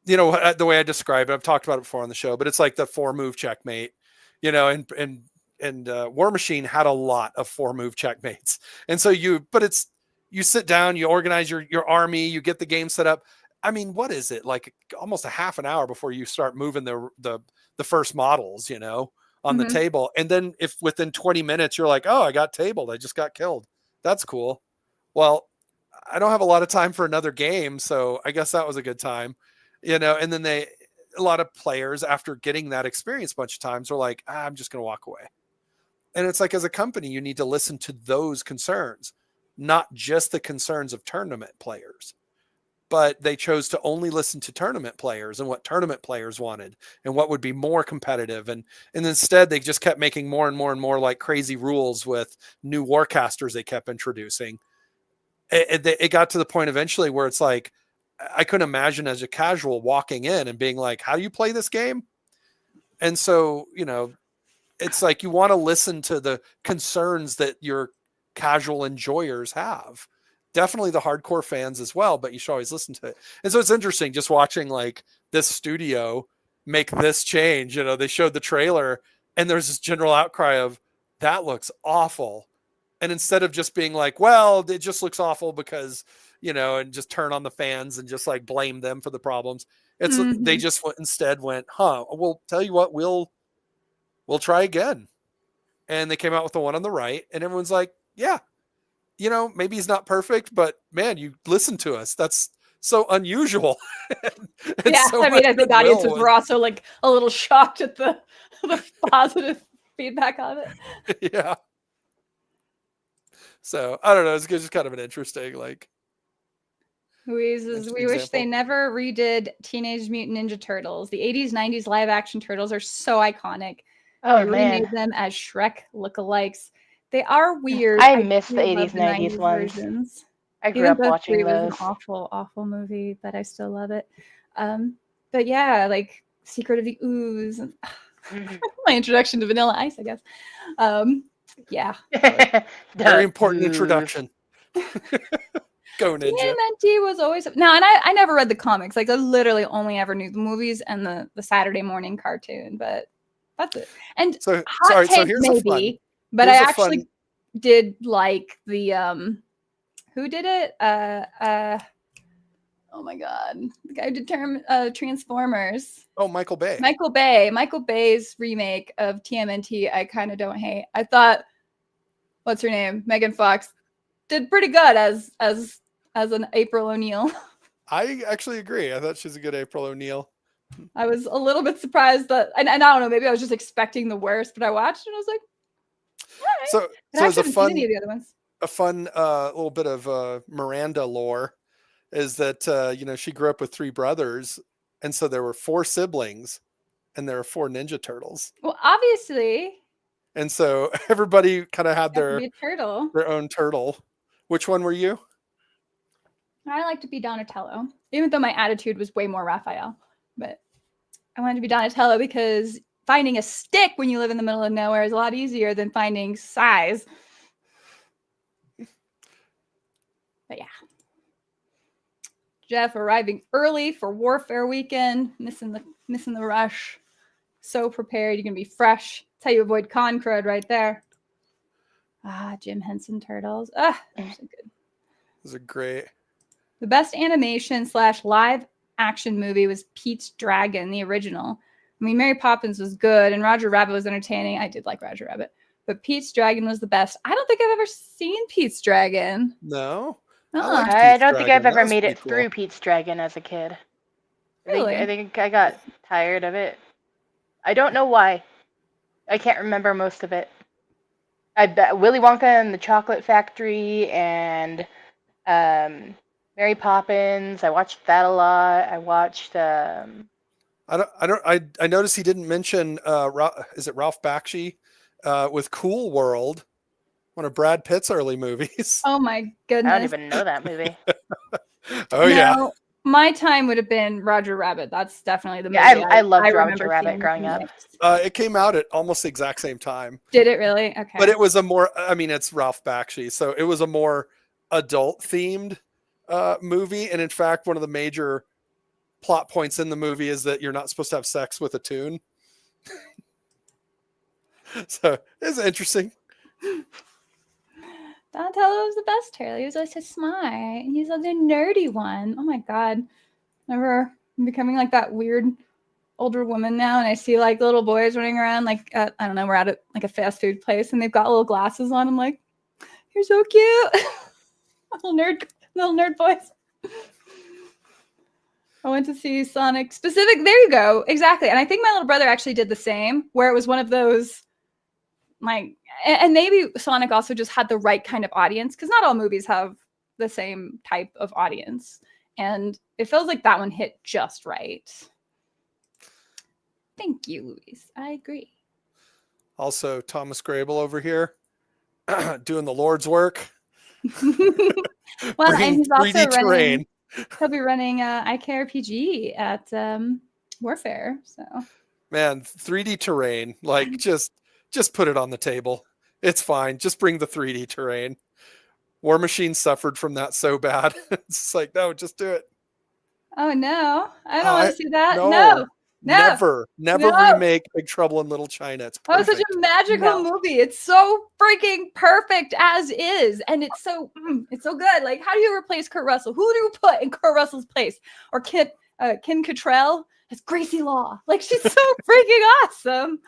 D: you know, the way I describe it, I've talked about it before on the show, but it's like the 4-move checkmate, you know, and War Machine had a lot of 4-move checkmates. And so you sit down, you organize your army, you get the game set up. I mean, what is it? Like almost a half an hour before you start moving the first models, you know, on the table. And then if within 20 minutes, you're like, oh, I got tabled. I just got killed. That's cool. Well, I don't have a lot of time for another game. So I guess that was a good time, you know, and then a lot of players after getting that experience a bunch of times are like, I'm just going to walk away. And it's like, as a company, you need to listen to those concerns, not just the concerns of tournament players, but they chose to only listen to tournament players and what tournament players wanted and what would be more competitive. And instead they just kept making more and more and more like crazy rules with new warcasters they kept introducing. It got to the point eventually where it's like, I couldn't imagine as a casual walking in and being like, how do you play this game? And so, you know, it's like, you want to listen to the concerns that your casual enjoyers have. Definitely the hardcore fans as well, but you should always listen to it. And so it's interesting just watching like this studio make this change. You know, they showed the trailer and there's this general outcry of that looks awful. And instead of just being like, well, it just looks awful because, you know, and just turn on the fans and just like blame them for the problems. They just instead went, we'll tell you what, we'll try again. And they came out with the one on the right and everyone's like, yeah, you know, maybe he's not perfect, but man, you listen to us. That's so unusual.
B: Yeah, so I mean, I think audiences were also like a little shocked at the positive feedback of it.
D: Yeah. So I don't know. It's just kind of an interesting, like.
B: Louise is, we wish they never redid Teenage Mutant Ninja Turtles. The 80s, 90s live action turtles are so iconic.
C: Oh,
B: they really made them as Shrek lookalikes. They are weird.
C: I miss the 80s, 90s ones.
B: Versions.
C: I grew up watching those.
B: It was an awful, awful movie, but I still love it. But yeah, like Secret of the Ooze. And, my introduction to Vanilla Ice, I guess. Yeah.
D: Very important introduction. Go Ninja.
B: TMNT was always and I never read the comics. Like I literally only ever knew the movies and the Saturday morning cartoon, but that's it. And
D: so
B: here's maybe, but I actually did like the who did it? Oh my god, the guy who did Transformers.
D: Oh, Michael Bay.
B: Michael Bay's remake of TMNT. I kind of don't hate. I thought, what's her name, Megan Fox, did pretty good as an April O'Neil.
D: I actually agree. I thought she's a good April O'Neil.
B: I was a little bit surprised that, and I don't know, maybe I was just expecting the worst, but I watched it and I was like, all right.
D: So it's
B: any of the other ones.
D: A fun little bit of Miranda lore is that you know, she grew up with 3 brothers, and so there were 4 siblings, and there were 4 Ninja Turtles.
B: Well, obviously.
D: And so everybody kind of had their own turtle. Which one were you?
B: I like to be Donatello, even though my attitude was way more Raphael. But I wanted to be Donatello because finding a stick when you live in the middle of nowhere is a lot easier than finding size. But yeah. Jeff arriving early for Warfare weekend, missing the rush. So prepared, you're gonna be fresh. That's how you avoid con crud right there. Jim Henson Turtles. They're so good.
D: Those are great.
B: The best animation / live action movie was Pete's Dragon, the original. I mean, Mary Poppins was good and Roger Rabbit was entertaining. I did like Roger Rabbit, but Pete's Dragon was the best. I don't think I've ever seen Pete's Dragon.
D: No.
C: I don't think I've ever made it through Pete's Dragon as a kid.
B: Really?
C: I think I got tired of it. I don't know why. I can't remember most of it. I bet Willy Wonka and the Chocolate Factory and Mary Poppins. I watched that a lot. I watched.
D: I noticed he didn't mention. Is it Ralph Bakshi with Cool World, one of Brad Pitt's early movies?
B: Oh my goodness!
C: I don't even know that movie.
D: Yeah.
B: My time would have been Roger Rabbit. That's definitely the movie.
C: Yeah, I loved Roger Rabbit growing up.
D: It came out at almost the exact same time.
B: Did it really? Okay.
D: But it was a more, I mean, it's Ralph Bakshi, so it was a more adult themed movie. And in fact, one of the major plot points in the movie is that you're not supposed to have sex with a tune. So it's interesting.
B: Donatello was the best turtle. He was always so smart. He's such a nerdy one. Oh my god. I'm becoming like that weird older woman now, and I see like little boys running around like I don't know, we're at like a fast food place and they've got little glasses on. I'm like, you're so cute. little nerd boys. I went to see Sonic specific. There you go. Exactly. And I think my little brother actually did the same, where it was one of those like, and maybe Sonic also just had the right kind of audience, because not all movies have the same type of audience. And it feels like that one hit just right. Thank you, Luis. I agree.
D: Also, Thomas Grable over here doing the Lord's work.
B: Well, and he's also
D: 3D terrain.
B: He'll be running IKRPG at Warfare. So,
D: man, 3D terrain, like just put it on the table. It's fine. Just bring the 3D terrain. War Machine suffered from that so bad. It's like, no, just do it.
B: Oh no, I don't want to see that.
D: No. Never
B: No.
D: remake Big Trouble in Little China. It's perfect.
B: Oh, such a magical movie. It's so freaking perfect as is, and it's so good. Like, how do you replace Kurt Russell? Who do you put in Kurt Russell's place? Or Kim Cattrall as Gracie Law? Like, she's so freaking awesome.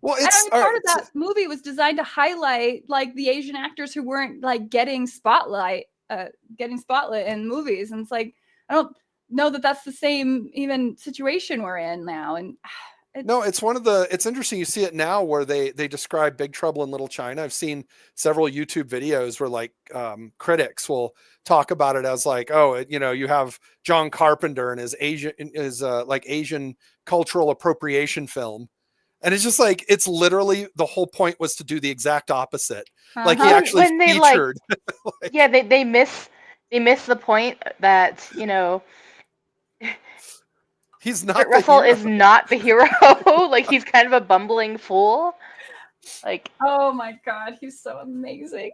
D: Well, it's
B: part of that movie was designed to highlight like the Asian actors who weren't like getting spotlight in movies, and it's like I don't know that that's the same even situation we're in now. And
D: it's interesting. You see it now where they describe Big Trouble in Little China. I've seen several YouTube videos where like critics will talk about it as like, oh, you have John Carpenter and his Asian cultural appropriation film. And it's just like, it's literally the whole point was to do the exact opposite. Like he actually featured.
C: They miss the point that,
D: he's not.
C: Kurt Russell is not the hero. Like, he's kind of a bumbling fool. Like,
B: oh my god, he's so amazing.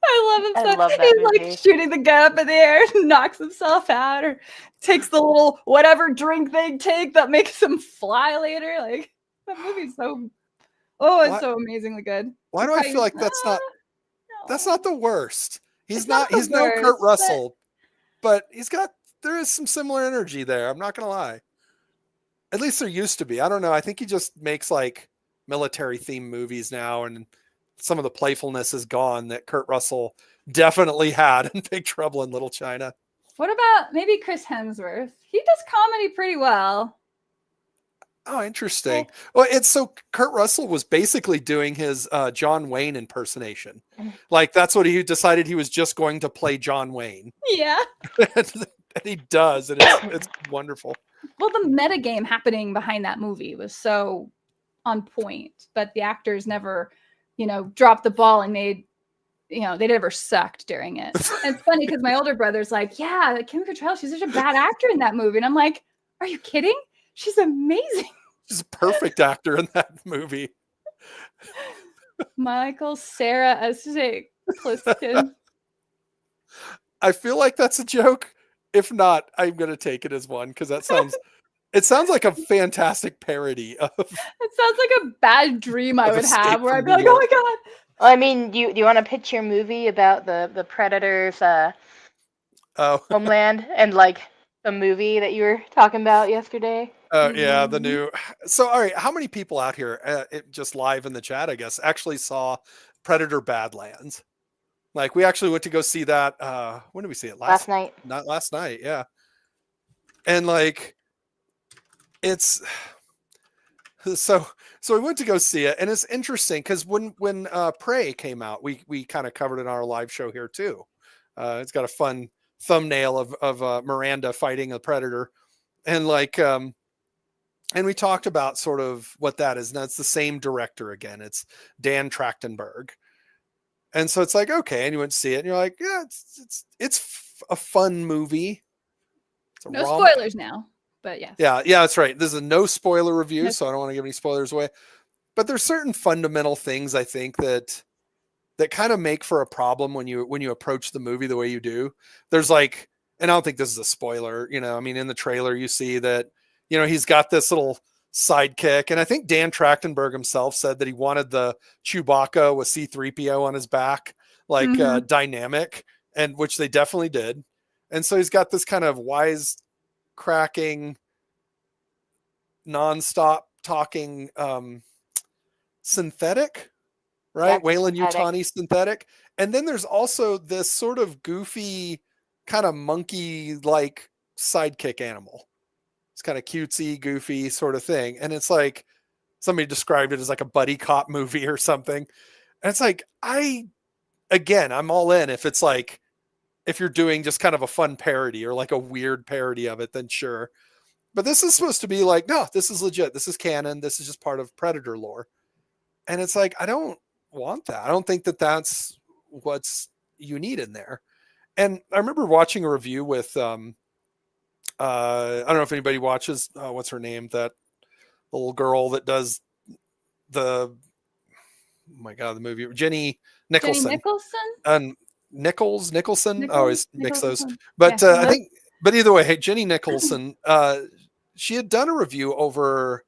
B: I love him.
C: I love that
B: he's
C: movie.
B: Like shooting the gun up in the air, knocks himself out, or takes the little whatever drink they take that makes him fly later. Like, that movie's it's so amazingly good.
D: Why do I feel like that's not the worst? He's no Kurt Russell, but there is some similar energy there. I'm not gonna lie. At least there used to be. I don't know. I think he just makes like military themed movies now, and some of the playfulness is gone that Kurt Russell definitely had in Big Trouble in Little China.
B: What about maybe Chris Hemsworth? He does comedy pretty well.
D: Oh, interesting. Well, it's so Kurt Russell was basically doing his John Wayne impersonation. Like, that's what he decided he was just going to play John Wayne.
B: Yeah.
D: And he does, and it's wonderful.
B: Well, the metagame happening behind that movie was so on point, but the actors never, dropped the ball and made they never sucked during it. And it's funny because my older brother's like, yeah, Kim Cattrall, she's such a bad actor in that movie. And I'm like, are you kidding? She's amazing.
D: She's a perfect actor in that movie.
B: Michael Sarah Pliskin.
D: I feel like that's a joke. If not, I'm going to take it as one because it sounds like a fantastic parody of.
B: It sounds like a bad dream I would have where I'd be
D: from
B: like,
D: New
B: oh my God.
C: Well, I mean, do you want to pitch your movie about the Predators homeland and like the movie that you were talking about yesterday?
D: Yeah, the new. So, all right, how many people out here, just live in the chat, I guess, actually saw Predator Badlands? Like, we actually went to go see that. When did we see it?
C: Last night.
D: Not last night, yeah. And like, it's so we went to go see it, and it's interesting because when Prey came out, we kind of covered it in our live show here too. It's got a fun thumbnail of Miranda fighting a predator, and like and we talked about sort of what that is. Now it's the same director again. It's Dan Trachtenberg. And so it's like, okay, and you went to see it, and you're like, yeah, it's a fun movie.
B: No spoilers now, but yes.
D: Yeah, that's right. This is a no spoiler review, so I don't want to give any spoilers away. But there's certain fundamental things I think that kind of make for a problem when you approach the movie the way you do. There's like, and I don't think this is a spoiler, I mean, in the trailer you see that, he's got this little sidekick, and I think Dan Trachtenberg himself said that he wanted the Chewbacca with C-3PO on his back, like dynamic, and which they definitely did. And so he's got this kind of wise cracking, nonstop talking synthetic, right? Wayland Yutani synthetic. And then there's also this sort of goofy kind of monkey like sidekick animal. It's kind of cutesy, goofy sort of thing. And it's like somebody described it as like a buddy cop movie or something. And it's like, I'm all in. If you're doing just kind of a fun parody or like a weird parody of it, then sure. But this is supposed to be like, no, this is legit. This is canon. This is just part of Predator lore. And it's like, I don't want that. I don't think that that's what's you need in there. And I remember watching a review with, I don't know if anybody watches, what's her name? That little girl that does the movie, Jenny Nicholson.
B: Jenny Nicholson?
D: And Nicholson. I always mix those. But yeah, I think, but either way, hey, Jenny Nicholson, she had done a review over,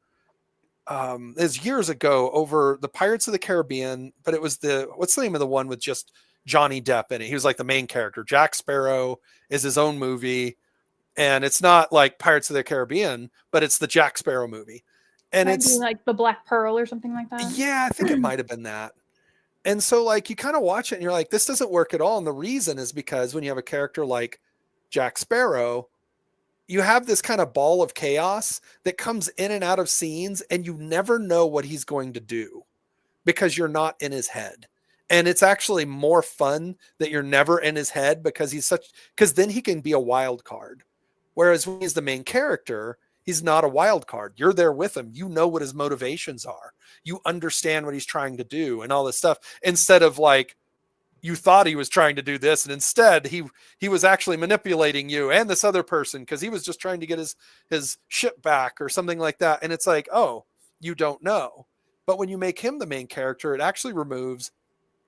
D: is years ago, over the Pirates of the Caribbean, but it was what's the name of the one with just Johnny Depp in it? He was like the main character. Jack Sparrow is his own movie. And it's not like Pirates of the Caribbean, but it's the Jack Sparrow movie. And it's
B: like the Black Pearl or something like that.
D: Yeah, I think it might have been that. And so like you kind of watch it and you're like, this doesn't work at all. And the reason is because when you have a character like Jack Sparrow, you have this kind of ball of chaos that comes in and out of scenes, and you never know what he's going to do because you're not in his head. And it's actually more fun that you're never in his head because because then he can be a wild card. Whereas when he's the main character, he's not a wild card. You're there with him. You know what his motivations are. You understand what he's trying to do and all this stuff. Instead of like, you thought he was trying to do this, and instead he was actually manipulating you and this other person because he was just trying to get his ship back or something like that. And it's like, oh, you don't know. But when you make him the main character, it actually removes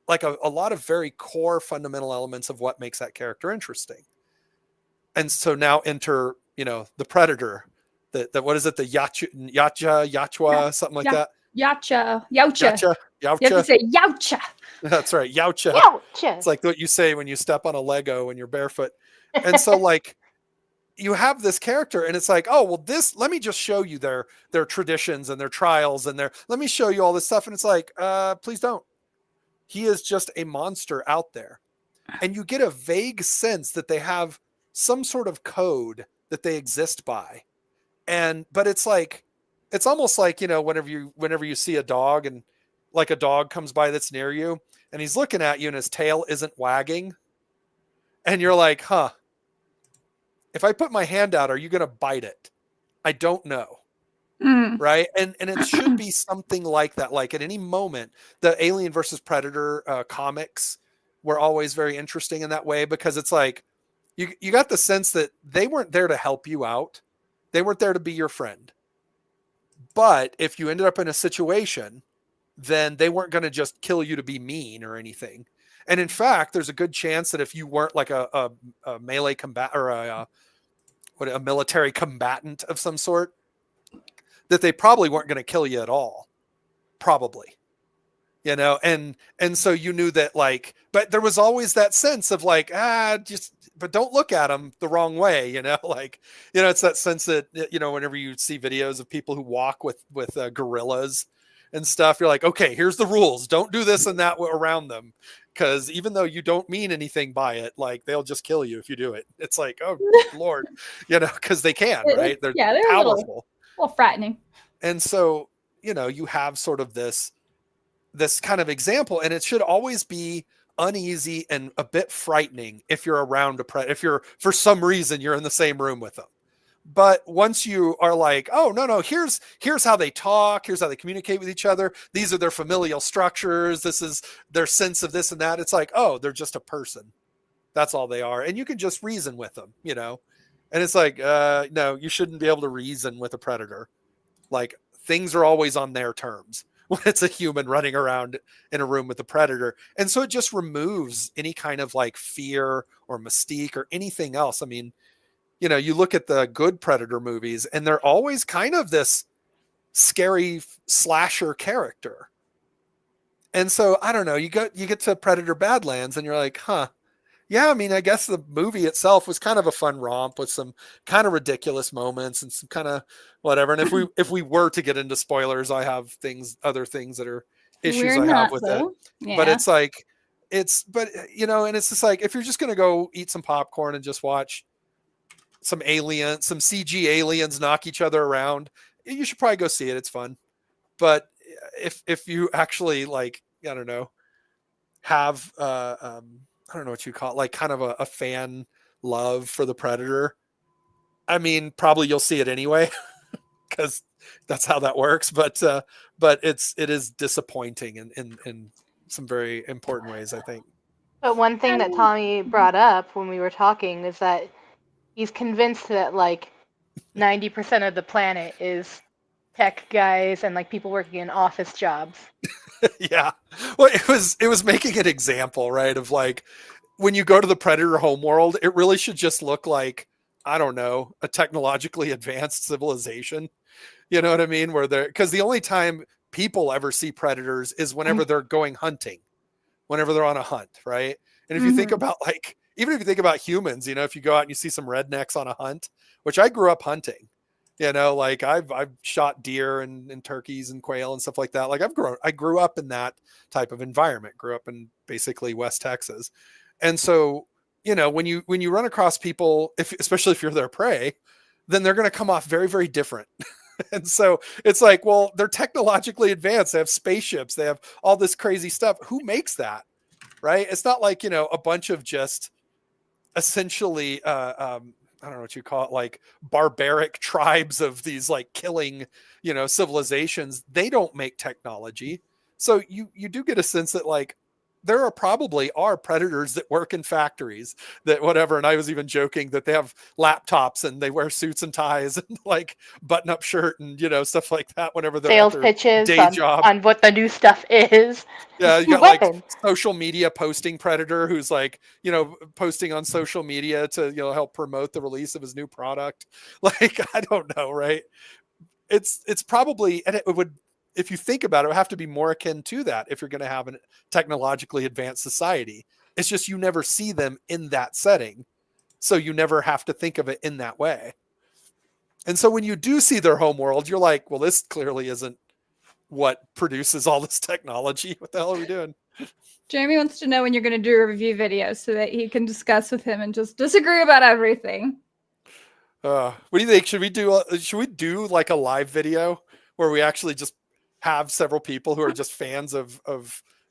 D: like a lot of very core fundamental elements of what makes that character interesting. And so now enter, the Predator, what is it? The Yachwa, something like that.
B: Yaucha.
D: You have
B: to say Yaucha.
D: That's right. Yaucha. It's like what you say when you step on a Lego when you're barefoot. And so like you have this character and it's like, oh, well, let me just show you their traditions and their trials and let me show you all this stuff. And it's like, please don't. He is just a monster out there. And you get a vague sense that they have some sort of code that they exist by. But it's like, it's almost like, whenever you see a dog and like a dog comes by that's near you and he's looking at you and his tail isn't wagging. And you're like, huh, if I put my hand out, are you going to bite it? I don't know. Right. And it should be something like that. Like at any moment, the Alien versus Predator comics were always very interesting in that way, because it's like you got the sense that they weren't there to help you out. They weren't there to be your friend. But if you ended up in a situation, then they weren't going to just kill you to be mean or anything. And in fact, there's a good chance that if you weren't like a melee combat or a military combatant of some sort, that they probably weren't going to kill you at all. Probably. You know, and so you knew that, like, but there was always that sense of like, but don't look at them the wrong way, you know, like, you know, it's that sense that, you know, whenever you see videos of people who walk with gorillas and stuff, you're like, okay, here's the rules. Don't do this and that around them. Because even though you don't mean anything by it, like, they'll just kill you if you do it. It's like, oh, Lord, you know, because they can, right? They're powerful.
B: A little frightening.
D: And so, you know, you have sort of this kind of example, and it should always be uneasy and a bit frightening if you're around if you're, for some reason, you're in the same room with them. But once you are like, oh, no, here's how they talk, here's how they communicate with each other, these are their familial structures, this is their sense of this and that, it's like, oh, they're just a person. That's all they are. And you can just reason with them, you know? And it's like, no, you shouldn't be able to reason with a predator. Like, things are always on their terms when it's a human running around in a room with a predator. And so it just removes any kind of like fear or mystique or anything else. I mean, you know, you look at the good Predator movies and they're always kind of this scary slasher character. And so, I don't know, you get to Predator Badlands and you're like, huh, yeah, I mean, I guess the movie itself was kind of a fun romp with some kind of ridiculous moments and some kind of whatever. And if we were to get into spoilers, I have other things that are issues I have with it. Yeah. But it's like, you know, and it's just like, if you're just going to go eat some popcorn and just watch some CG aliens knock each other around, you should probably go see it. It's fun. But if you actually, like, I don't know, have, I don't know what you call it, like kind of a fan love for the Predator, I mean, probably you'll see it anyway because that's how that works. But it is disappointing in some very important ways, I think.
C: But one thing that Tommy brought up when we were talking is that he's convinced that like 90% of the planet is tech guys and like people working in office jobs.
D: Yeah. Well, it was making an example, right? Of like, when you go to the Predator homeworld, it really should just look like, I don't know, a technologically advanced civilization. You know what I mean? Because the only time people ever see predators is whenever they're going hunting, whenever they're on a hunt, right? And if you think about, like, even if you think about humans, you know, if you go out and you see some rednecks on a hunt, which I grew up hunting, you know, like I've shot deer and turkeys and quail and stuff like that. Like I grew up in that type of environment, grew up in basically West Texas. And so, you know, when you run across people, especially if you're their prey, then they're going to come off very, very different. And so it's like, well, they're technologically advanced. They have spaceships. They have all this crazy stuff. Who makes that? Right? It's not like, you know, a bunch of just essentially, I don't know what you call it, like barbaric tribes of these like killing, you know, civilizations. They don't make technology. So you do get a sense that, like, there probably are predators that work in factories that whatever. And I was even joking that they have laptops and they wear suits and ties and like button up shirt and, you know, stuff like that whenever they're
C: sales
D: at their
C: pitches
D: day job
C: on what the new stuff is.
D: Yeah, you got like social media posting predator who's like, you know, posting on social media to, you know, help promote the release of his new product. Like, I don't know, right? It's probably, and it would, if you think about it, it would have to be more akin to that if you're going to have a technologically advanced society. It's just you never see them in that setting, so you never have to think of it in that way. And so when you do see their homeworld, you're like, well, this clearly isn't what produces all this technology. What the hell are we doing?
B: Jeremy wants to know when you're going to do a review video so that he can discuss with him and just disagree about everything.
D: What do you think? Should we do like a live video where we actually just have several people who are just fans of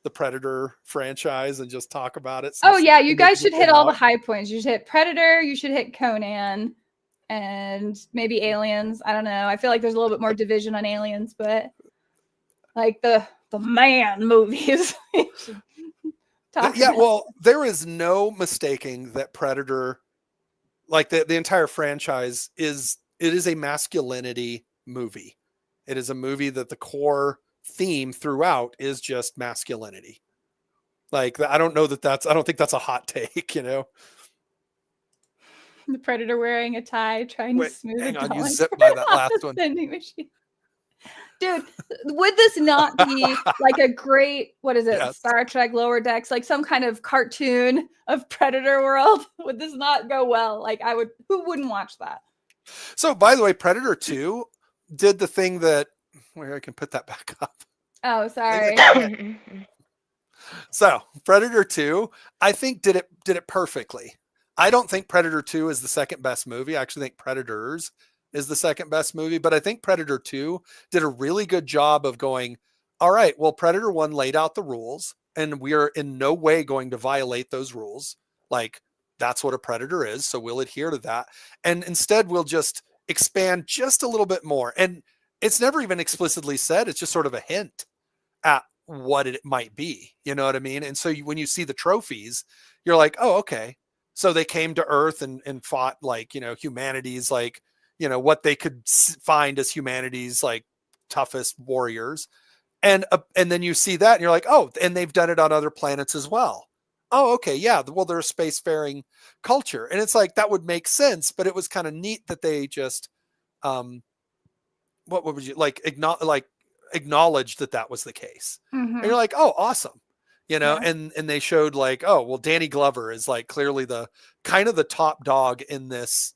D: the Predator franchise and just talk about it?
B: Oh yeah, you guys should hit all the high points. You should hit Predator, you should hit Conan, and maybe Aliens. I don't know. I feel like there's a little bit more division on Aliens, but like the man movies. talk
D: Yeah,
B: about.
D: well, there is no mistaking that Predator, like the entire franchise, is a masculinity movie. It is a movie that the core theme throughout is just masculinity. Like I don't know that I don't think that's a hot take, you know.
B: The Predator wearing a tie, trying to
D: Wait,
B: smooth
D: hang
B: it
D: on, you
B: down
D: zip
B: for
D: by
B: it
D: that
B: off
D: last
B: the
D: one.
B: vending machine. Dude, would this not be like a great, what is it,
D: Yes.
B: Star Trek Lower Decks, like some kind of cartoon of Predator world? Would this not go well? Like who wouldn't watch that?
D: So, by the way, Predator 2 did the thing that, where I can put that back up.
B: Oh,
D: I
B: sorry.
D: think I got it. So, Predator 2, I think did it perfectly. I don't think Predator 2 is the second best movie. I actually think Predators is the second best movie, but I think Predator 2 did a really good job of going, all right, well, Predator 1 laid out the rules, and we are in no way going to violate those rules. Like, that's what a predator is, so we'll adhere to that. And instead, we'll just expand just a little bit more. And it's never even explicitly said, it's just sort of a hint at what it might be. You know what I mean? And so when you see the trophies, you're like, oh, okay. So they came to Earth and fought, like, you know, humanity's, like, you know, what they could find as humanity's, like, toughest warriors. And then you see that and you're like, oh, and they've done it on other planets as well. Oh, okay. Yeah. Well, they're a spacefaring culture. And it's like, that would make sense, but it was kind of neat that they just, what would you like, acknowledge that was the case. And you're like, oh, awesome. You know,
B: Yeah.
D: and they showed, like, oh, well, Danny Glover is, like, clearly the kind of the top dog in this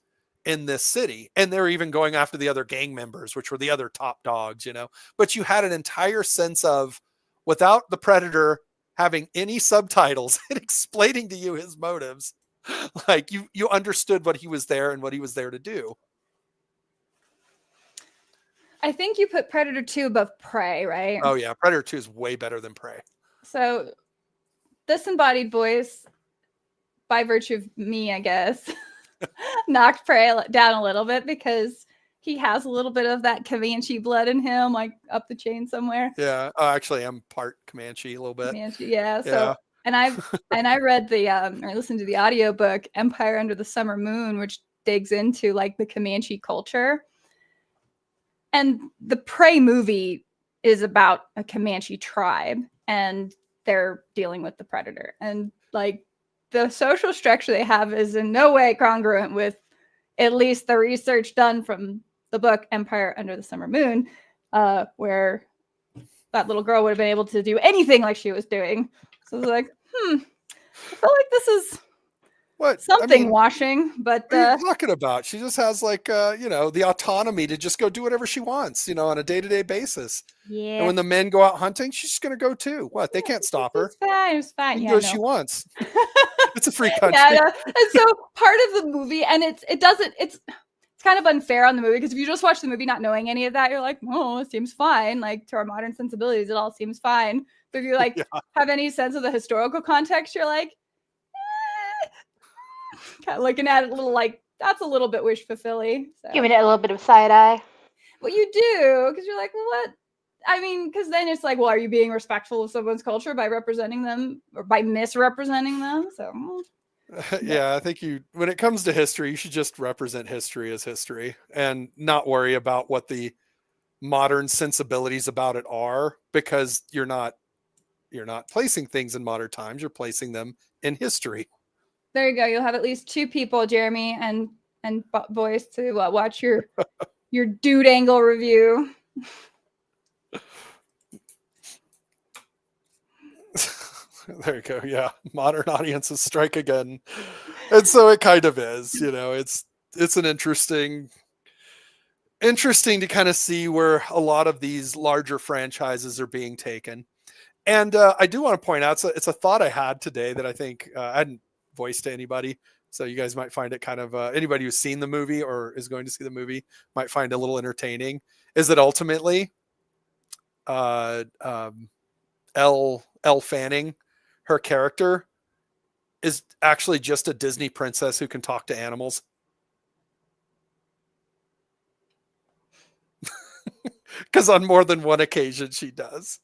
D: city. And they're even going after the other gang members, which were the other top dogs, you know. But you had an entire sense of, without the Predator having any subtitles and explaining to you his motives, like you understood what he was there and what he was there to do.
B: I think you put Predator 2 above Prey, right?
D: Oh yeah, Predator 2 is way better than Prey.
B: So disembodied voice, by virtue of me, I guess, knocked Prey down a little bit because he has a little bit of that Comanche blood in him, like up the chain somewhere.
D: Yeah. Oh, actually, I'm part Comanche a little bit.
B: Comanche, yeah. So,
D: Yeah.
B: and I read the or listened to the audiobook Empire Under the Summer Moon, which digs into like the Comanche culture. And the Prey movie is about a Comanche tribe and they're dealing with the Predator. And like the social structure they have is in no way congruent with at least the research done from the book Empire Under the Summer Moon, where that little girl would have been able to do anything like she was doing. So I was like, I feel like this is something washing, but
D: what are you talking about? She just has, like, you know, the autonomy to just go do whatever she wants, you know, on a day-to-day basis.
B: yeah.
D: And when the men go out hunting, she's just gonna go too. What? They can't stop her.
B: It's fine. It's fine.
D: She can
B: Yeah,
D: do what she wants. It's a free country.
B: Yeah, and so part of the movie, and it's kind of unfair on the movie because if you just watch the movie not knowing any of that, you're like, oh, it seems fine. Like to our modern sensibilities, it all seems fine. But if you like have any sense of the historical context, you're like, kind of looking at it a little like that's a little bit wish fulfilling. So.
C: Giving it a little bit of side eye.
B: Well, you do because you're like, well, what? I mean, because then it's like, well, are you being respectful of someone's culture by representing them or by misrepresenting them? So.
D: Yeah, I think when it comes to history, you should just represent history as history and not worry about what the modern sensibilities about it are, because you're not placing things in modern times, you're placing them in history.
B: There you go. You'll have at least two people, Jeremy and Boyce, to watch your dude angle review.
D: There you go. Yeah, modern audiences strike again, and so it kind of is. You know, it's an interesting to kind of see where a lot of these larger franchises are being taken. And I do want to point out, it's a thought I had today that I think I hadn't voiced to anybody. So you guys might find it kind of, anybody who's seen the movie or is going to see the movie might find it a little entertaining, is that ultimately Elle Fanning, her character, is actually just a Disney princess who can talk to animals. Because on more than one occasion she does.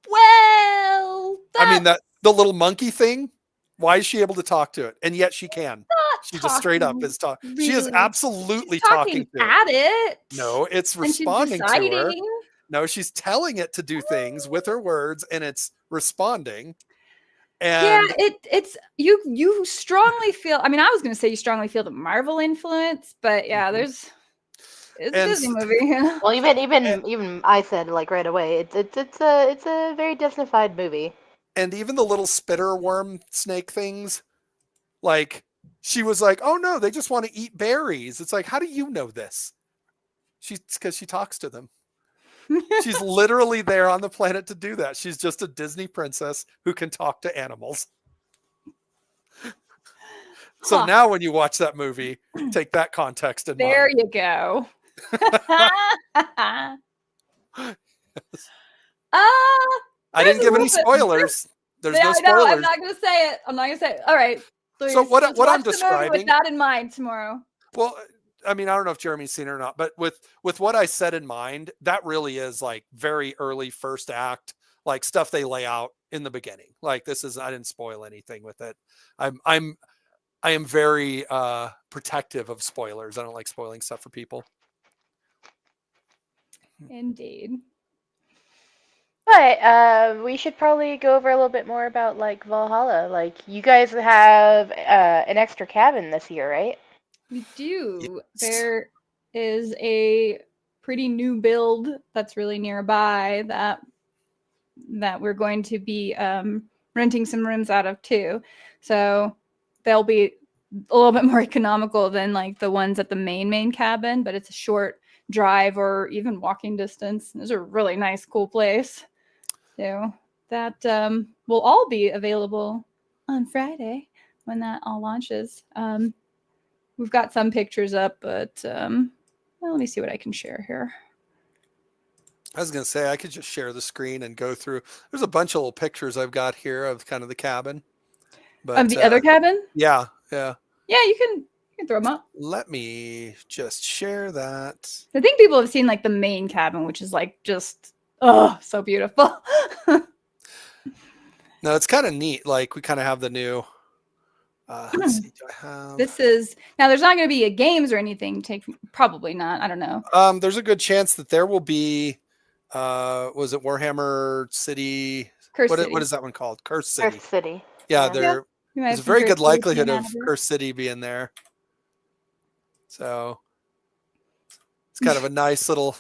B: Well,
D: I mean, The little monkey thing. Why is she able to talk to it? And yet she can.
B: Not
D: She just straight up
B: talking,
D: is talking. She is
B: really.
D: absolutely
B: She's talking
D: talking to it.
B: at it.
D: No, it's
B: And she's
D: responding to her.
B: deciding.
D: No, she's telling it to do things with her words, and it's responding.
B: Yeah,
D: And
B: it's you strongly feel. I mean, I was going to say you strongly feel the Marvel influence, but yeah, it's a
D: And
B: Disney movie.
C: Well, even I said like right away, it's a very Disneyfied movie.
D: and even the little spitter worm snake things, like she was like, "Oh no, they just want to eat berries." It's like, how do you know this? She's because she talks to them. She's literally there on the planet to do that. She's just a Disney princess who can talk to animals. So
B: Huh.
D: now when you watch that movie, take that context in
B: There
D: mind.
B: you go.
D: I didn't give any spoilers. There's no
B: I know.
D: spoilers.
B: I'm not going to say it. I'm not going to say it. All right.
D: So what
B: just
D: I'm
B: watch the movie
D: describing
B: with that in mind tomorrow.
D: Well, I mean, I don't know if Jeremy's seen it or not, but with what I said in mind, that really is like very early first act, like stuff they lay out in the beginning. Like this is I didn't spoil anything with it. I am very protective of spoilers. I don't like spoiling stuff for people.
B: Indeed.
C: But we should probably go over a little bit more about like Valhalla. Like you guys have an extra cabin this year, right?
B: We do.
D: Yes.
B: There is a pretty new build that's really nearby that we're going to be renting some rooms out of too. So they'll be a little bit more economical than like the ones at the main cabin, but it's a short drive or even walking distance. It's a really nice, cool place. So that will all be available on Friday when that all launches. We've got some pictures up, but well, let me see what I can share here.
D: I was going to say I could just share the screen and go through. There's a bunch of little pictures I've got here of kind of the cabin. But
B: Of the other cabin?
D: Yeah.
B: Yeah, you can throw them up.
D: Let me just share that.
B: I think people have seen like the main cabin, which is like just so beautiful.
D: No, it's kind of neat. Like we kind of have the new. Let's see. Do I have?
B: This is now. There's not going to be a games or anything. Probably not. I don't know.
D: There's a good chance that there will be. Was it Warhammer City?
B: City.
D: What is that one called? Curse City.
C: Curse City.
D: Yeah,
C: Yeah.
D: there's a very good likelihood of Curse City being there. So it's kind of a nice little.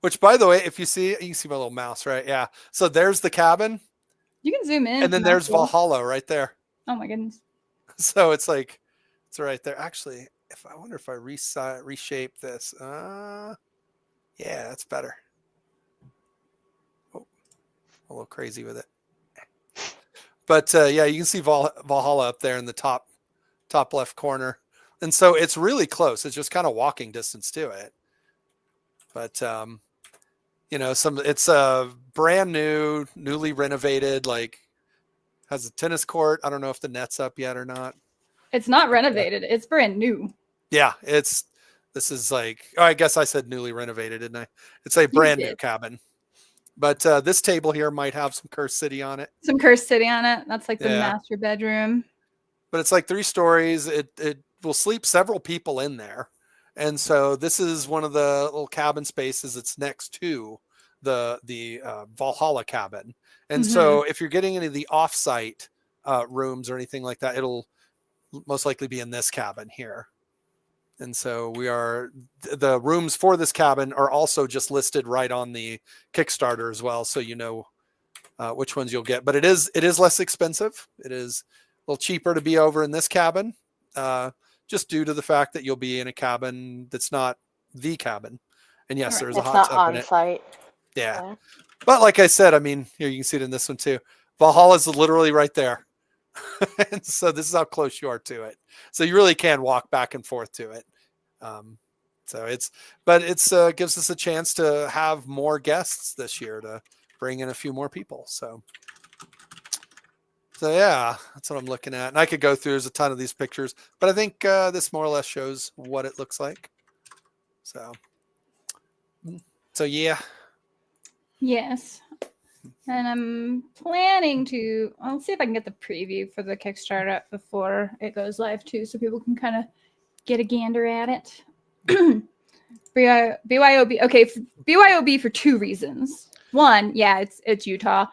D: Which, by the way, if you can see my little mouse, right? Yeah. So there's the cabin.
B: You can zoom in.
D: And then there's Valhalla right there.
B: Oh my goodness.
D: So it's like, it's right there. Actually, I wonder if I reshape this. Yeah, that's better. Oh, a little crazy with it. But yeah, you can see Valhalla up there in the top left corner. And so it's really close. It's just kind of walking distance to it. But it's a brand new, newly renovated, like has a tennis court. I don't know if the net's up yet or not.
B: It's not renovated. It's brand new.
D: Yeah, this is like, I guess I said newly renovated, didn't I? It's a brand new cabin. But this table here might have some Curse City on it.
B: Some Curse City on it. That's like the master bedroom.
D: But it's like 3 stories. It will sleep several people in there. And so this is one of the little cabin spaces that's next to the Valhalla cabin. And so if you're getting any of the off-site rooms or anything like that, it'll most likely be in this cabin here. And so the rooms for this cabin are also just listed right on the Kickstarter as well. So you know which ones you'll get, but it is less expensive. It is a little cheaper to be over in this cabin, just due to the fact that you'll be in a cabin that's not the cabin. And yes, there's a hot tub in it.
C: On-site.
D: Yeah. But like I said, I mean, here you can see it in this one too. Valhalla is literally right there. And so this is how close you are to it. So you really can walk back and forth to it. So it's gives us a chance to have more guests this year to bring in a few more people. So yeah, that's what I'm looking at. And I could go through, there's a ton of these pictures, but I think this more or less shows what it looks like. So yeah.
B: Yes. And I'm planning to. I'll see if I can get the preview for the Kickstarter up before it goes live too, so people can kind of get a gander at it. BYOB. Okay, BYOB for two reasons. One, yeah, it's Utah.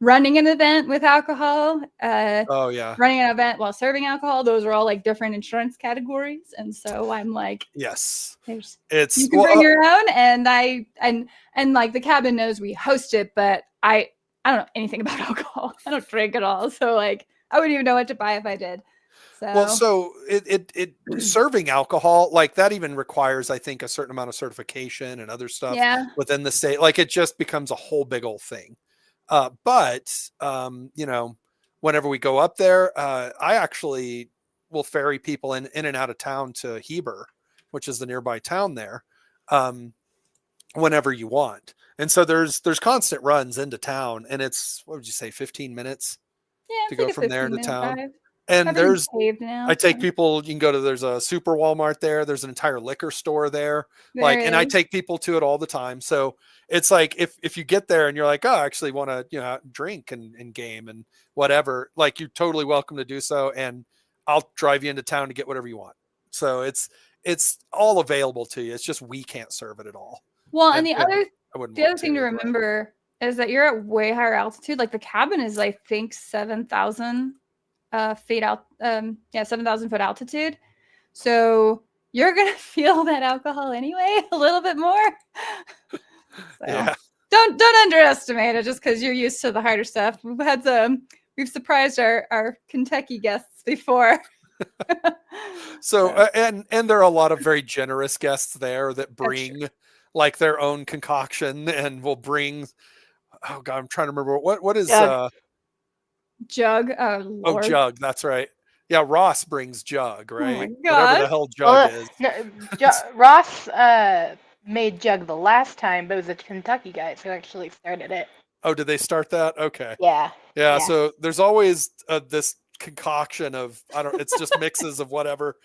B: Running an event with alcohol.
D: Oh yeah.
B: Running an event while serving alcohol. Those are all like different insurance categories, and so I'm like,
D: Yes.
B: there's.
D: It's
B: You can bring your own, and and like the cabin knows we host it, but I don't know anything about alcohol. I don't drink at all, so like I wouldn't even know what to buy if I did. So
D: well, so it serving alcohol like that even requires, I think, a certain amount of certification and other stuff
B: yeah,
D: within the state. Like it just becomes a whole big old thing. But you know, whenever we go up there, I actually will ferry people in and out of town to Heber, which is the nearby town there, whenever you want. And so there's constant runs into town, and it's, what would you say, 15 minutes
B: yeah,
D: to
B: it's
D: go
B: like a
D: from there to
B: 15-minute
D: town.
B: drive.
D: And
B: Everything's
D: there's,
B: paved now.
D: I take people, you can go to, there's a super Walmart there. There's an entire liquor store there. Like, and I take people to it all the time. So it's like, if you get there and you're like, oh, I actually want to, you know, drink and game and whatever, like you're totally welcome to do so. And I'll drive you into town to get whatever you want. So it's all available to you. It's just, we can't serve it at all.
B: Well, and the
D: I wouldn't
B: other
D: want
B: thing to
D: but-
B: remember is that you're at way higher altitude. Like the cabin is, I think, 7,000 feet out. 7,000 foot altitude. So you're gonna feel that alcohol anyway a little bit more. So
D: Yeah.
B: don't underestimate it just because you're used to the harder stuff. We've surprised our Kentucky guests before.
D: So and there are a lot of very generous guests there that bring like their own concoction and will bring, oh god, I'm trying to remember what is
B: Jug. Lord.
D: oh, Jug, that's right. Yeah, Ross brings Jug, right?
B: Oh my
D: Whatever the
B: God.
D: hell Jug is.
C: No, Ross made Jug the last time, but it was the Kentucky guys who actually started it.
D: Oh, did they start that? Okay.
C: Yeah.
D: Yeah, so there's always this concoction of, I don't, it's just mixes of whatever,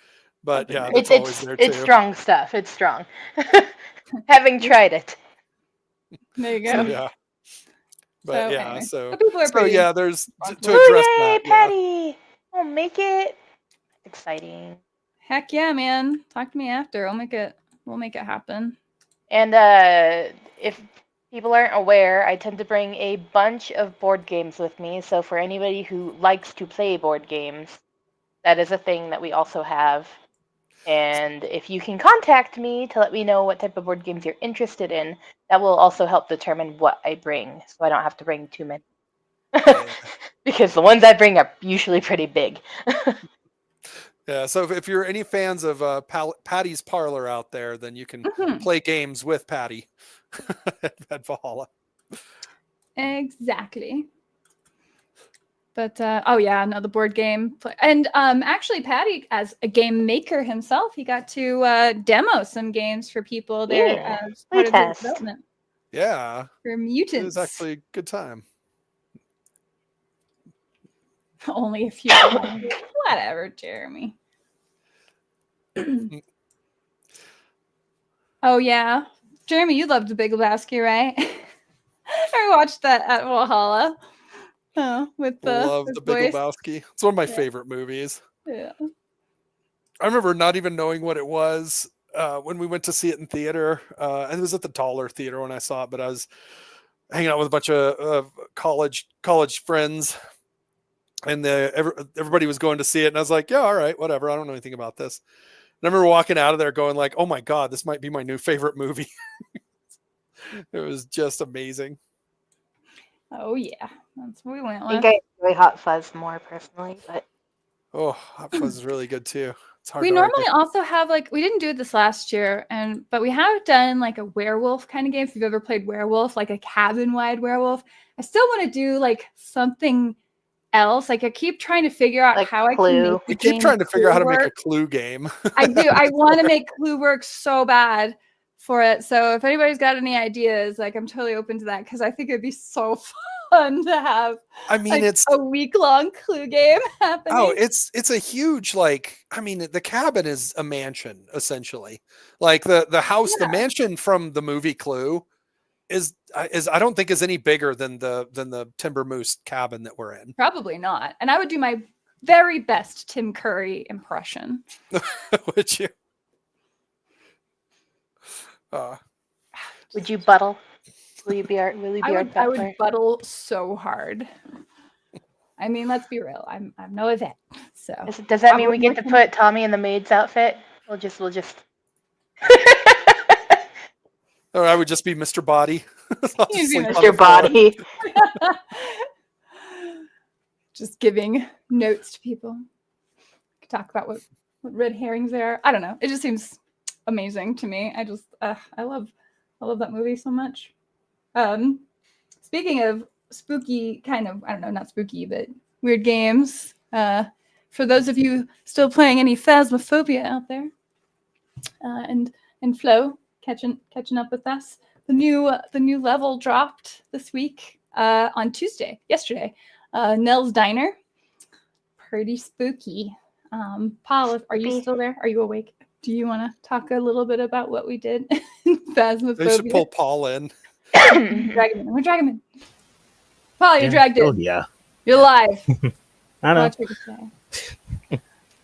D: but yeah, it's always there too.
C: It's strong stuff. It's strong. Having tried it.
B: There you go.
D: So, yeah. But
B: So,
D: yeah,
B: anyway.
D: so
B: But people are pretty
D: yeah, there's to
C: Ooh,
D: address
C: yay,
D: that. Yeah.
C: Patty! We'll make it. Exciting.
B: Heck yeah, man. Talk to me after. We'll make it happen.
C: And if people aren't aware, I tend to bring a bunch of board games with me. So for anybody who likes to play board games, that is a thing that we also have. And if you can contact me to let me know what type of board games you're interested in, that will also help determine what I bring. So I don't have to bring too many. Because the ones I bring are usually pretty big.
D: Yeah, so if you're any fans of Patty's Parlor out there, then you can play games with Patty at Valhalla.
B: Exactly. But the board game, and actually, Patty, as a game maker himself, he got to demo some games for people there as part of the development.
D: Yeah,
B: for Mutants.
D: It was actually a good time.
B: Only a few. Whatever, Jeremy. Oh yeah, Jeremy, you loved The Big Lebowski, right? I watched that at Valhalla. With the
D: love The Big Lebowski. It's one of my favorite movies.
B: Yeah.
D: I remember not even knowing what it was when we went to see it in theater. And it was at the Dollar Theater when I saw it, but I was hanging out with a bunch of college friends, and everybody was going to see it, and I was like, yeah, all right, whatever. I don't know anything about this. And I remember walking out of there going like, oh my God, this might be my new favorite movie. It was just amazing.
B: Oh yeah, that's what we went with.
C: I think I enjoy Hot Fuzz more personally, but
D: Hot Fuzz is really good too. It's hard.
B: We normally also have we didn't do it this last year, but we have done like a werewolf kind of game. If you've ever played werewolf, like a cabin-wide werewolf, I still want to do like something else. Like I keep trying to figure out how I can make
D: I keep trying to figure out how to make a Clue game.
B: I do. I want to make Clue work so bad for it. So if anybody's got any ideas, like I'm totally open to that because I think it'd be so fun to have.
D: I mean, it's
B: a week-long Clue game happening.
D: Oh, it's a huge the cabin is a mansion essentially. Like the house, the mansion from the movie Clue is I don't think is any bigger than the Timber Moose cabin that we're in.
B: Probably not. And I would do my very best Tim Curry impression.
D: Would you?
C: Would you buttle? Will you be our
B: I
C: butler?
B: would buttle so hard. I mean, let's be real. I'm no event. So
C: Does that mean we get to put Tommy in the maid's outfit? We'll just.
D: Or I would just be Mr. Body. I'll
B: You'd
D: just
B: be
D: sleep on
C: Mr.
D: the floor.
C: Body.
B: just giving notes to people. Talk about what red herrings are. I don't know. It just seems amazing to me. I just I love that movie so much. Speaking of spooky kind of, I don't know, not spooky, but weird games. For those of you still playing any Phasmophobia out there, and Flo catching up with us, the new level dropped this week on Tuesday, yesterday. Nell's Diner, pretty spooky. Paul, are you still there? Are you awake? Do you want to talk a little bit about what we did in Phasmophobia?
D: They should pull Paul in.
B: Drag him in. We're dragging him in. Paul, you're dragged in.
A: Oh yeah.
B: You're live.
A: I know.
B: Watch what you say.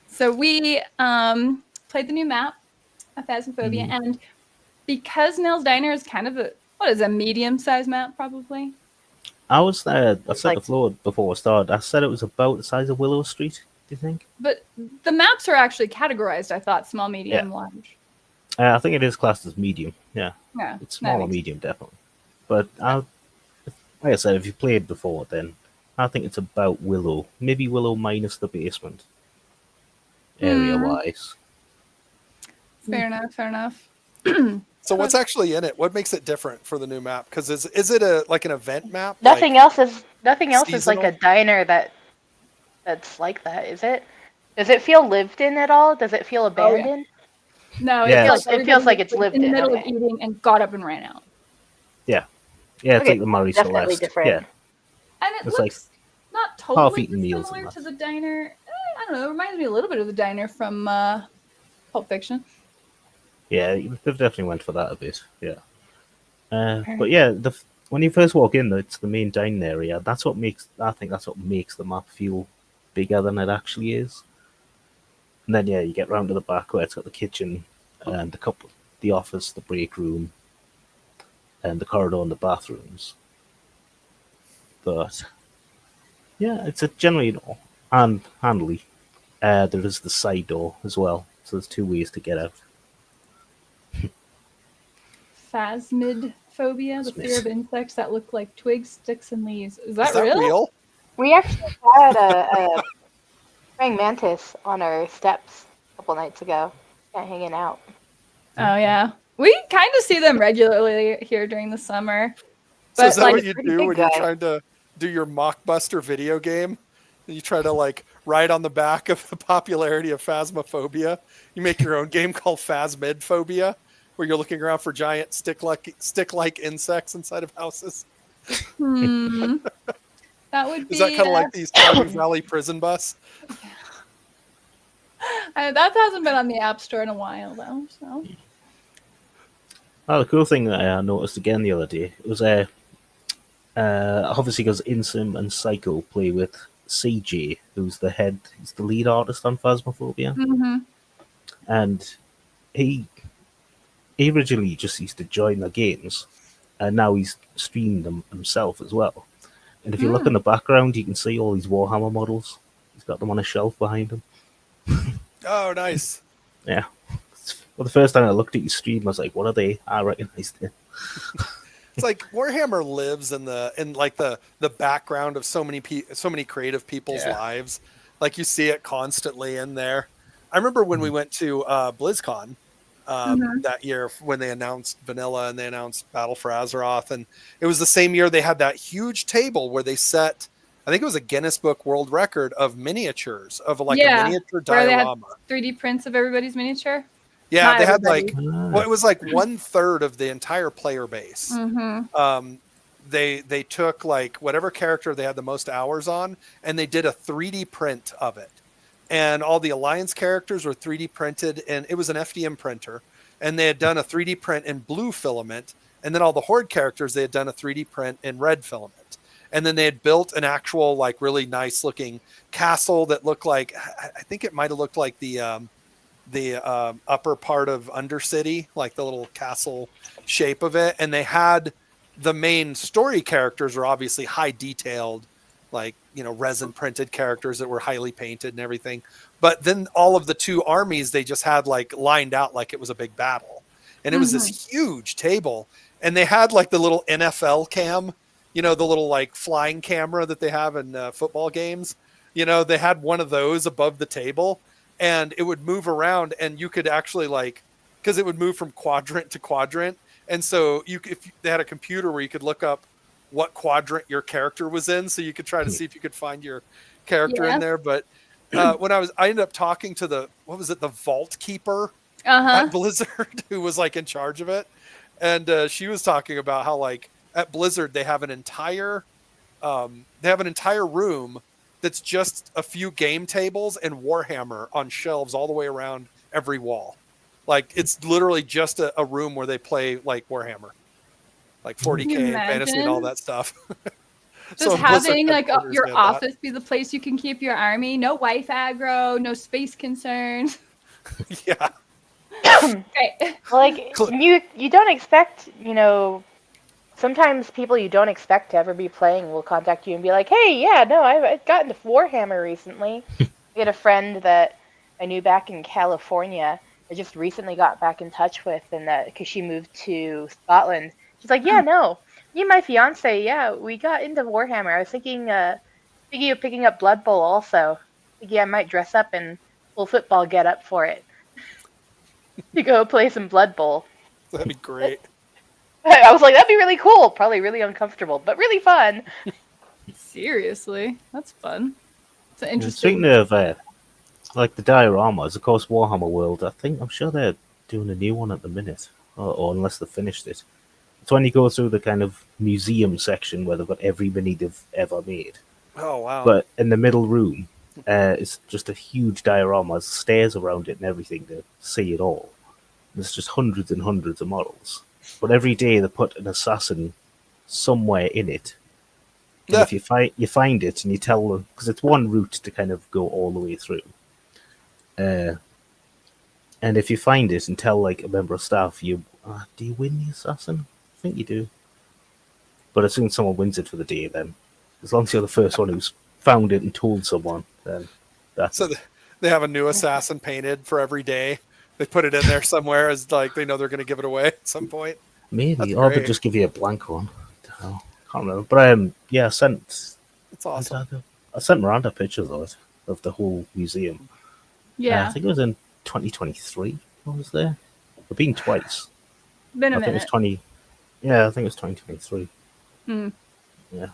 B: So we played the new map of Phasmophobia, and because Nell's Diner is kind of a medium-sized map, probably.
A: I was there. I
C: It's
A: said
C: like-
A: the floor before I started. I said it was about the size of Willow Street. Do you think?
B: But the maps are actually categorized, I thought, small, medium, large.
A: I think it is classed as medium. Yeah,
B: Yeah,
A: it's
B: that
A: small or
B: makes
A: medium, definitely. But like I said, if you played before, then I think it's about Willow. Maybe Willow minus the basement, area-wise.
B: Fair enough.
D: So what's actually in it? What makes it different for the new map? Because is it an event map?
C: Nothing else is like a
D: seasonal?
C: diner that's like that, is it? Does it feel lived in at all? Does it feel abandoned?
B: No,
A: Yeah.
C: It feels like it's lived
B: in the
C: in,
B: middle of
C: okay.
B: eating and got up and ran out.
A: Yeah, it's
C: Okay,
A: like the Marie
C: definitely
A: Celeste.
C: different.
A: Yeah,
B: And it
A: It's
B: looks not totally
A: half-eaten meals
B: similar
A: and
B: to
A: that.
B: the diner. I don't know. It reminds me a little bit of the diner from Pulp Fiction.
A: yeah, they've definitely went for that a bit. Yeah, but yeah, when you first walk in, it's the main dining area. I think that's what makes the map feel bigger than it actually is. And then you get round to the back where it's got the kitchen and the office, the break room, and the corridor and the bathrooms. But yeah, it's generally handily. There is the side door as well, so there's 2 ways to get out.
B: Phasmophobia, the fear of insects that look like twigs, sticks, and leaves. Is that,
D: Is that real?
C: We actually had a praying mantis on our steps a couple nights ago, hanging out.
B: Oh yeah, we kind of see them regularly here during the summer.
D: So
B: But
D: is that
B: like,
D: what you
C: pretty
D: do
C: big
D: when you're
C: guy.
D: trying to do your Mockbuster video game? You try to ride on the back of the popularity of Phasmophobia. You make your own game called Phasmidphobia, where you're looking around for giant stick-like insects inside of houses.
B: that would be.
D: Is that kind of like the Stardew Valley prison bus?
B: That hasn't been on the App Store in a while though. So
A: Oh, the cool thing that I noticed again the other day was obviously because Insim and Psycho play with CJ, who's he's the lead artist on Phasmophobia, and he originally just used to join the games, and now he's streamed them himself as well. And if you look in the background, you can see all these Warhammer models. He's got them on a shelf behind him.
D: Oh, nice.
A: Yeah. Well, the first time I looked at your stream, I was like, "What are they?" I recognized it.
D: It's like Warhammer lives in the background of so many creative people's lives. Like you see it constantly in there. I remember when we went to BlizzCon that year when they announced Vanilla and they announced Battle for Azeroth, and it was the same year they had that huge table where they set, I think it was a Guinness Book World Record of miniatures of a miniature
B: where they had
D: diorama.
B: 3D prints of everybody's miniature.
D: Yeah,
B: Not
D: they had
B: everybody.
D: it was like 1/3 of the entire player base. They took whatever character they had the most hours on, and they did a 3D print of it. And all the Alliance characters were 3D printed, and it was an FDM printer. And they had done a 3D print in blue filament, and then all the Horde characters they had done a 3D print in red filament, and then they had built an actual like really nice looking castle that looked like, I think it might have looked like the upper part of Undercity, like the little castle shape of it. And they had the main story characters are obviously high detailed, like, you know, resin printed characters that were highly painted and everything. But then all of the two armies, they just had like lined out like it was a big battle. And it was this huge table. And they had like the little NFL cam, you know, the little like flying camera that they have in football games. You know, they had one of those above the table, and it would move around, and you could actually like, because it would move from quadrant to quadrant. And so if they had a computer where you could look up what quadrant your character was in, so you could try to see if you could find your character in there. But when I ended up talking to the vault keeper at Blizzard, who was like in charge of it. And she was talking about how like at Blizzard, they have an entire room that's just a few game tables and Warhammer on shelves all the way around every wall. Like it's literally just a room where they play like Warhammer, like 40K fantasy and all that stuff.
B: Just so having like your office be the place you can keep your army. No wife aggro, no space concerns.
D: Yeah.
C: Right. Like you don't expect, you know, sometimes people you don't expect to ever be playing will contact you and be like, hey, yeah, no, I've gotten to Warhammer recently. I had a friend that I knew back in California. I just recently got back in touch with, and that because she moved to Scotland. She's like, yeah, no, me and my fiance, yeah, we got into Warhammer. I was thinking of picking up Blood Bowl also. Yeah, I might dress up in full football get up for it. To go play some Blood Bowl.
D: That'd be great.
C: I was like, that'd be really cool. Probably really uncomfortable, but really fun.
B: Seriously, that's fun. It's an interesting.
A: Speaking of like the dioramas, of course, Warhammer World. I'm sure they're doing a new one at the minute, or unless they finished it. It's when you go through the kind of museum section where they've got every mini they've ever made.
D: Oh wow!
A: But in the middle room, it's just a huge diorama, there's stairs around it and everything to see it all. There's just hundreds and hundreds of models. But every day they put an assassin somewhere in it. And if you find it and you tell them, because it's one route to kind of go all the way through. And if you find it and tell like a member of staff, do you win the assassin? I think you do. But as soon as someone wins it for the day, then as long as you're the first one who's found it and told someone, then that's
D: so. They have a new assassin painted for every day. They put it in there somewhere as like they know they're going to give it away at some point.
A: Maybe, or they just give you a blank one. I don't know. Can't remember. But yeah, I sent.
D: It's awesome.
A: I sent Miranda pictures of the whole museum.
B: Yeah,
A: I think it was in 2023. I was there. I've been twice.
B: Been a
A: I
B: minute.
A: think it was 20. Yeah, I think it was 2023. Yeah.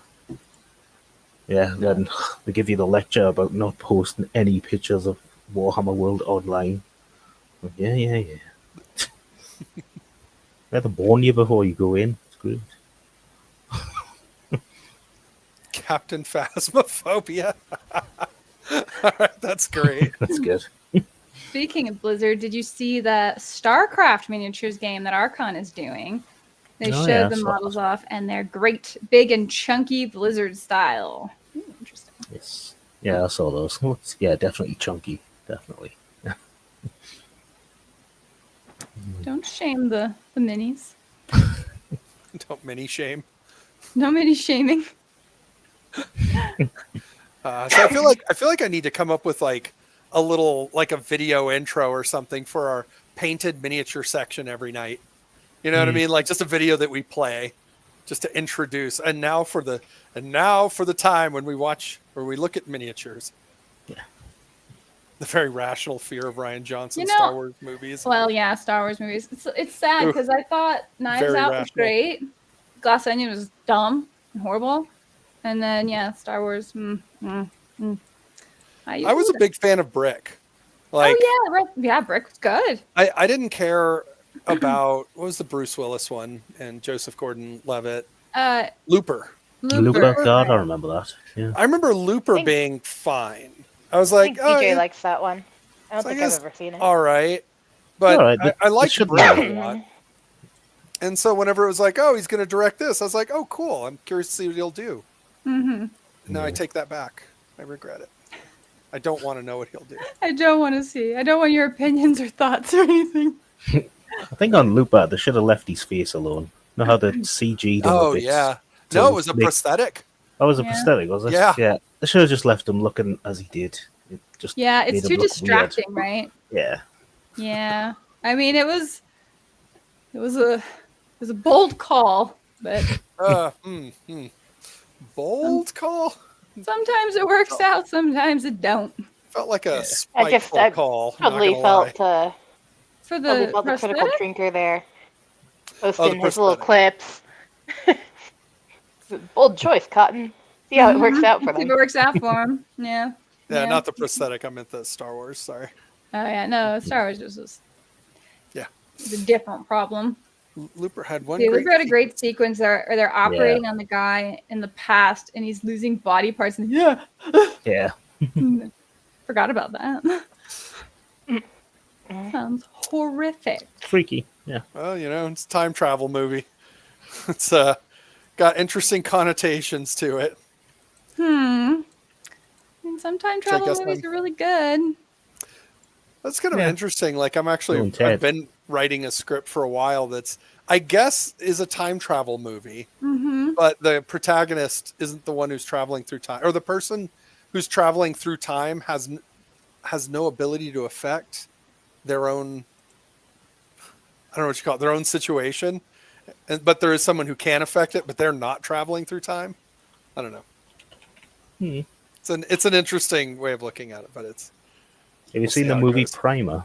A: Yeah, then they give you the lecture about not posting any pictures of Warhammer World online. Yeah. They have to warn you before you go in. It's great.
D: Captain Phasmophobia. All right, that's great.
A: That's good.
B: Speaking of Blizzard, did you see the StarCraft miniatures game that Archon is doing? They showed the models off, and they're great, big and chunky Blizzard style. Interesting.
A: Yes. Yeah, I saw those. Yeah, definitely chunky. Definitely.
B: Don't shame the minis.
D: Don't mini shame.
B: No mini shaming.
D: So I feel like I need to come up with like a little like a video intro or something for our painted miniature section every night. You know what I mean? Like just a video that we play just to introduce. And now for the time when we watch or we look at miniatures.
A: Yeah.
D: The very rational fear of Rian Johnson's Star Wars movies.
B: Well, yeah, Star Wars movies. It's sad because I thought Knives Out was great. Glass Onion was dumb and horrible. And then, yeah, Star Wars. I
D: was a big fan of Brick. Like,
B: oh, yeah, right. Yeah, Brick was good.
D: I didn't care about, what was the Bruce Willis one and Joseph Gordon-Levitt? Looper.
A: God, I remember that. Yeah.
D: I remember Looper being fine. I was like,
C: I think DJ likes that one. I don't think I've ever seen it.
D: All right. But I liked Brick a lot. And so whenever it was like, oh, he's going to direct this, I was like, oh, cool. I'm curious to see what he'll do.
B: Mm-hmm.
D: Now I
A: Yeah.
D: take that back. I regret it. I don't want to know what he'll do.
B: I don't want to see. I don't want your opinions or thoughts or anything.
A: I think on Looper they should have left his face alone. Know how they CG'd him a
D: Oh,
A: bit.
D: yeah.
A: to
D: No, it was a
A: make-
D: prosthetic.
A: Oh, it was a
B: Yeah.
A: prosthetic, was it?
D: Yeah.
A: Yeah. They should have just left him looking as he did. It just
B: Yeah,
A: made
B: it's
A: him
B: too
A: look
B: distracting, right?
A: Weird. Yeah.
B: Yeah. I mean, it was a bold call, but
D: Bold call?
B: sometimes it works out, sometimes it don't.
D: Felt like a
C: I
D: spiteful call. not
C: Totally
D: gonna lie.
C: felt
B: For
C: totally
B: the
C: felt the critical
B: prosthetic?
C: drinker there.
D: Oh,
C: Posting
D: the
C: his little
D: prosthetic.
C: clips. Bold choice, Cotton. See how it works out for
B: See if
C: them.
B: it works out for him. Yeah.
D: Yeah, not the prosthetic. I meant the Star Wars. Sorry.
B: Oh yeah, no, Star Wars was
D: Yeah.
B: a different problem.
D: Looper had one
B: See,
D: great.
B: Looper had a great sequence where they're operating on the guy in the past and he's losing body parts and
A: Yeah.
B: forgot about that. Sounds horrific.
A: Freaky. Yeah.
D: Well, it's a time travel movie. It's got interesting connotations to it.
B: I mean, some time travel
D: guess
B: movies
D: I'm-
B: are really good.
D: That's kind of
A: Yeah.
D: interesting. Like
A: Bill
D: I've
A: and Ted.
D: been writing a script for a while that's I guess is a time travel movie,
B: Mm-hmm.
D: but the protagonist isn't the one who's traveling through time, or the person who's traveling through time has no ability to affect their own. I don't know what you call it, their own situation, but there is someone who can affect it, but they're not traveling through time. I don't know. It's an interesting way of looking at it, but it's.
A: Have you
D: We'll see
A: seen the
D: how it
A: movie
D: goes.
A: Primer?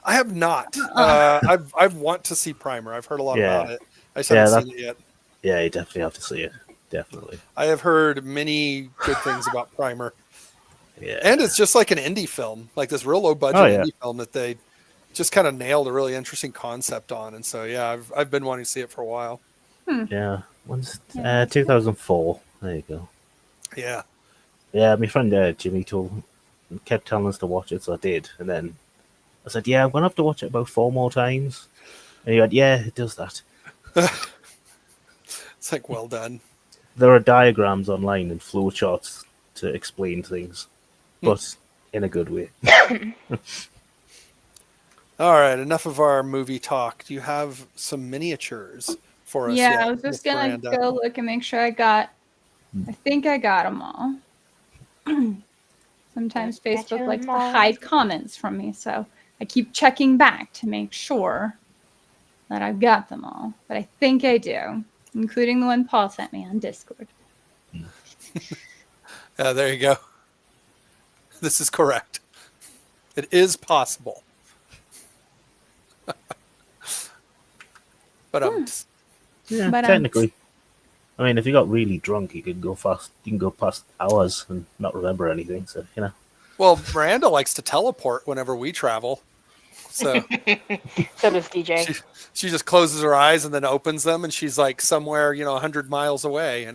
D: I have not. I want to see Primer. I've heard a lot
A: Yeah.
D: about it. I just
A: Yeah,
D: haven't
A: that-
D: seen it yet.
A: Yeah, you definitely have to see it. Definitely.
D: I have heard many good things about Primer,
A: Yeah.
D: and it's just like an indie film, like this real low budget
A: Oh, yeah.
D: indie film that they just kind of nailed a really interesting concept on. And so, yeah, I've been wanting to see it for a while.
A: Yeah. When's
B: Yeah.
A: 2004? There you go.
D: Yeah.
A: Yeah, my friend Jimmy kept telling us to watch it, so I did. And then I said, "Yeah, I'm gonna have to watch it about 4 more times." And he went, "Yeah, it does that."
D: It's like, well done.
A: There are diagrams online and flowcharts to explain things, but in a good way.
D: All right, enough of our movie talk. Do you have some miniatures for us?
B: Yeah,
D: yet,
B: I was just
D: Miss
B: gonna
D: Miranda?
B: go look and make sure I think I got them all. Sometimes
C: Got
B: Facebook
C: you
B: likes to
C: all.
B: hide comments from me, so I keep checking back to make sure that I've got them all. But I think I do, including the one Paul sent me on Discord.
D: Yeah, there you go. This is correct. It is possible. But
A: Yeah,
B: But,
A: technically. I mean, if you got really drunk, you could go fast. You can go past hours and not remember anything. So
D: well, Miranda likes to teleport whenever we travel. So
C: So does DJ.
D: she just closes her eyes and then opens them, and she's like somewhere, 100 miles away,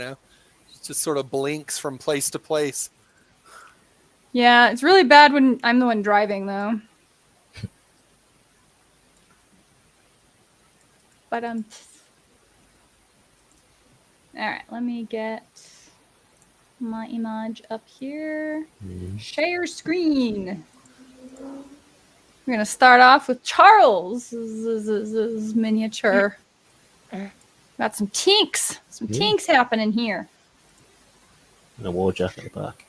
D: just sort of blinks from place to place.
B: Yeah, it's really bad when I'm the one driving, though. But all right, let me get my image up here. Share screen. We're gonna start off with Charles' miniature. Got some tinks happening here.
A: and a war jacket at the back.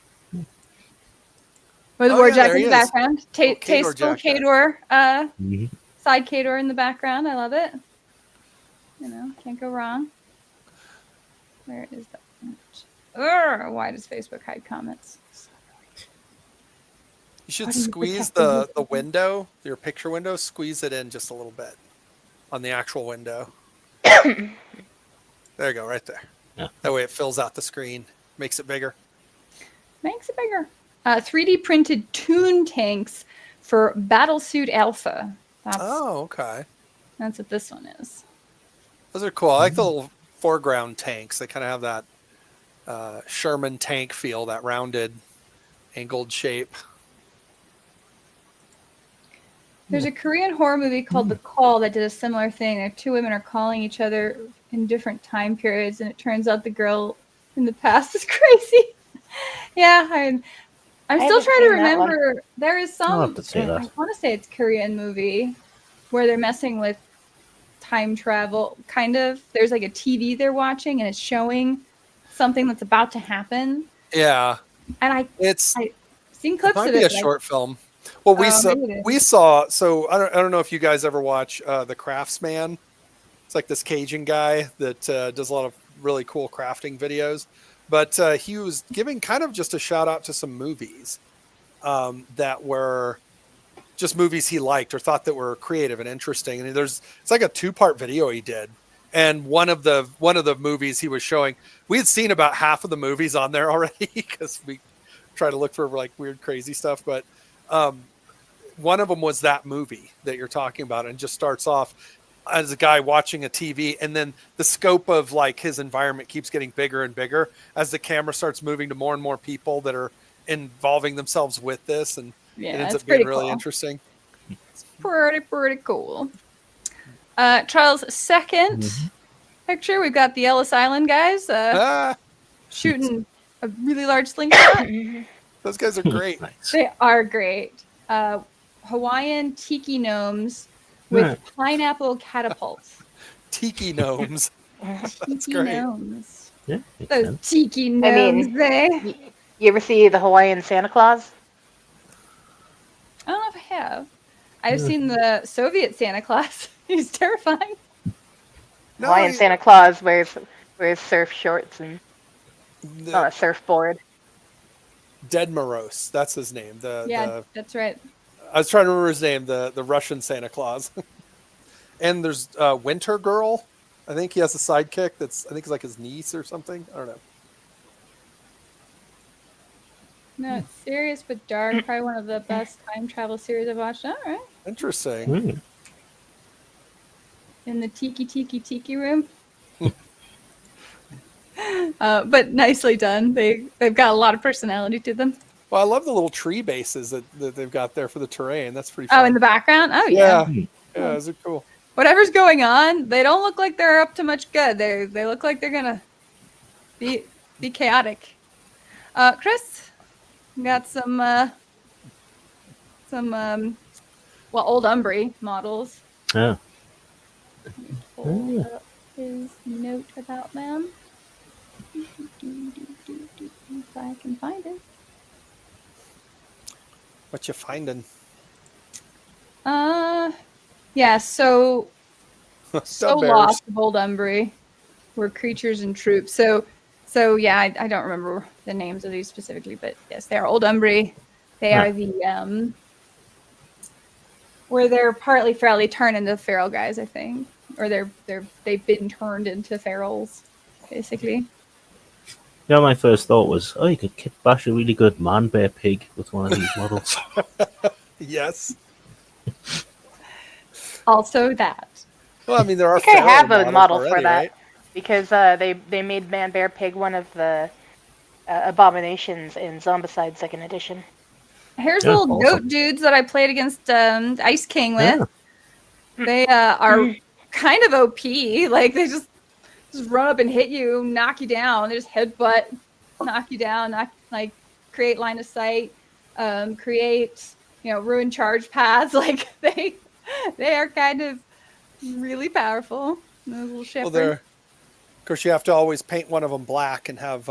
B: With the
D: Oh,
B: war
D: yeah,
B: jacket
D: there
B: in
D: he
B: the
D: is.
B: background.
D: Little Kador
B: Tasteful
D: jacket.
B: Kador, side Kador in the background. I love it. Can't go wrong. Where is that? Why does Facebook hide comments?
D: You should
B: Why do you
D: squeeze
B: protect
D: the window, your picture window, squeeze it in just a little bit on the actual window. There you go, right there.
A: Yeah.
D: That way it fills out the screen, makes it bigger.
B: Makes it bigger. 3D printed Toon tanks for Battlesuit Alpha.
D: Oh, okay.
B: That's what this one is.
D: Those are cool. I like the little foreground tanks. They kind of have that Sherman tank feel, that rounded, angled shape.
B: There's a Korean horror movie called The Call that did a similar thing. There, two women are calling each other in different time periods, and it turns out the girl in the past is crazy. Yeah, I'm
C: I
B: still
C: haven't
B: trying to
C: seen that one.
B: remember. There is
A: I'll
B: some.
A: have to say
B: I
A: that.
B: want to say it's Korean movie where they're messing with time travel. Kind of. There's like a TV they're watching, and it's showing something that's about to happen.
D: Yeah,
B: And
D: it's
B: I seen
D: it
B: clips
D: might
B: of
D: be
B: it.
D: a
B: but
D: short film. Well,
B: maybe it is.
D: we saw. So I don't know if you guys ever watch The Craftsman. It's like this Cajun guy that does a lot of really cool crafting videos. But he was giving kind of just a shout out to some movies that were just movies he liked or thought that were creative and interesting. And it's like a 2-part video he did. And one of the movies he was showing, we had seen about half of the movies on there already because we try to look for like weird, crazy stuff. But one of them was that movie that you're talking about, and just starts off as a guy watching a TV, and then the scope of like his environment keeps getting bigger and bigger as the camera starts moving to more and more people that are involving themselves with this, and it
B: Yeah,
D: ends
B: it's
D: up being
B: pretty
D: really
B: cool.
D: interesting.
B: Pretty cool. Charles' second picture, we've got the Ellis Island guys shooting a really large slingshot.
D: Those guys are great.
A: Nice.
B: They are great. Hawaiian tiki gnomes with pineapple catapults.
D: Tiki gnomes. That's
B: Tiki
D: great.
B: gnomes.
A: Yeah, makes
B: Those
A: sense.
B: tiki
C: I
B: gnomes,
C: mean,
B: eh?
C: You ever see the Hawaiian Santa Claus?
B: I don't know if I have. I've seen the Soviet Santa Claus. He's terrifying.
D: No,
C: Hawaiian Santa Claus wears surf shorts and on a surfboard.
D: Dead Morose. That's his name.
B: That's right.
D: I was trying to remember his name. The Russian Santa Claus. And there's Winter Girl. I think he has a sidekick that's, I think it's like his niece or something. I don't know.
B: No, it's serious but dark. Probably one of the best time travel series I've watched. All right.
D: Interesting.
B: In the tiki room. But nicely done. They've got a lot of personality to them.
D: Well, I love the little tree bases that they've got there for the terrain. That's pretty fun.
B: Oh, in the background? Oh, yeah.
D: Yeah, those are cool.
B: Whatever's going on, they don't look like they're up to much good. They look like they're gonna be chaotic. Chris, you got some old Umbry models.
A: Yeah.
B: Pull up his note about them. If I can find it.
D: What you finding?
B: Yeah, so
D: Stub bears.
B: lost of old Umbry were creatures and troops. So yeah, I don't remember the names of these specifically, but yes, they are old Umbry. They are the where they're partly feral. They turn into feral guys, I think, or they've been turned into ferals, basically.
A: Yeah, my first thought was, you could bash a really good man bear pig with one of these models.
D: Yes.
B: Also that.
D: Well, I mean, there are.
C: I think I have a
D: models
C: model
D: already,
C: for that,
D: right?
C: because they made Man Bear Pig one of the abominations in Zombicide 2nd Edition.
B: Here's
A: Yeah,
B: little
A: awesome.
B: goat dudes that I played against Ice King with.
A: Yeah.
B: They are kind of OP. Like they just run up and hit you, knock you down. They just headbutt, knock you down, create line of sight, create ruin charge paths. Like they are kind of really powerful. Those little shepherds.
D: Well, of course, you have to always paint one of them black and have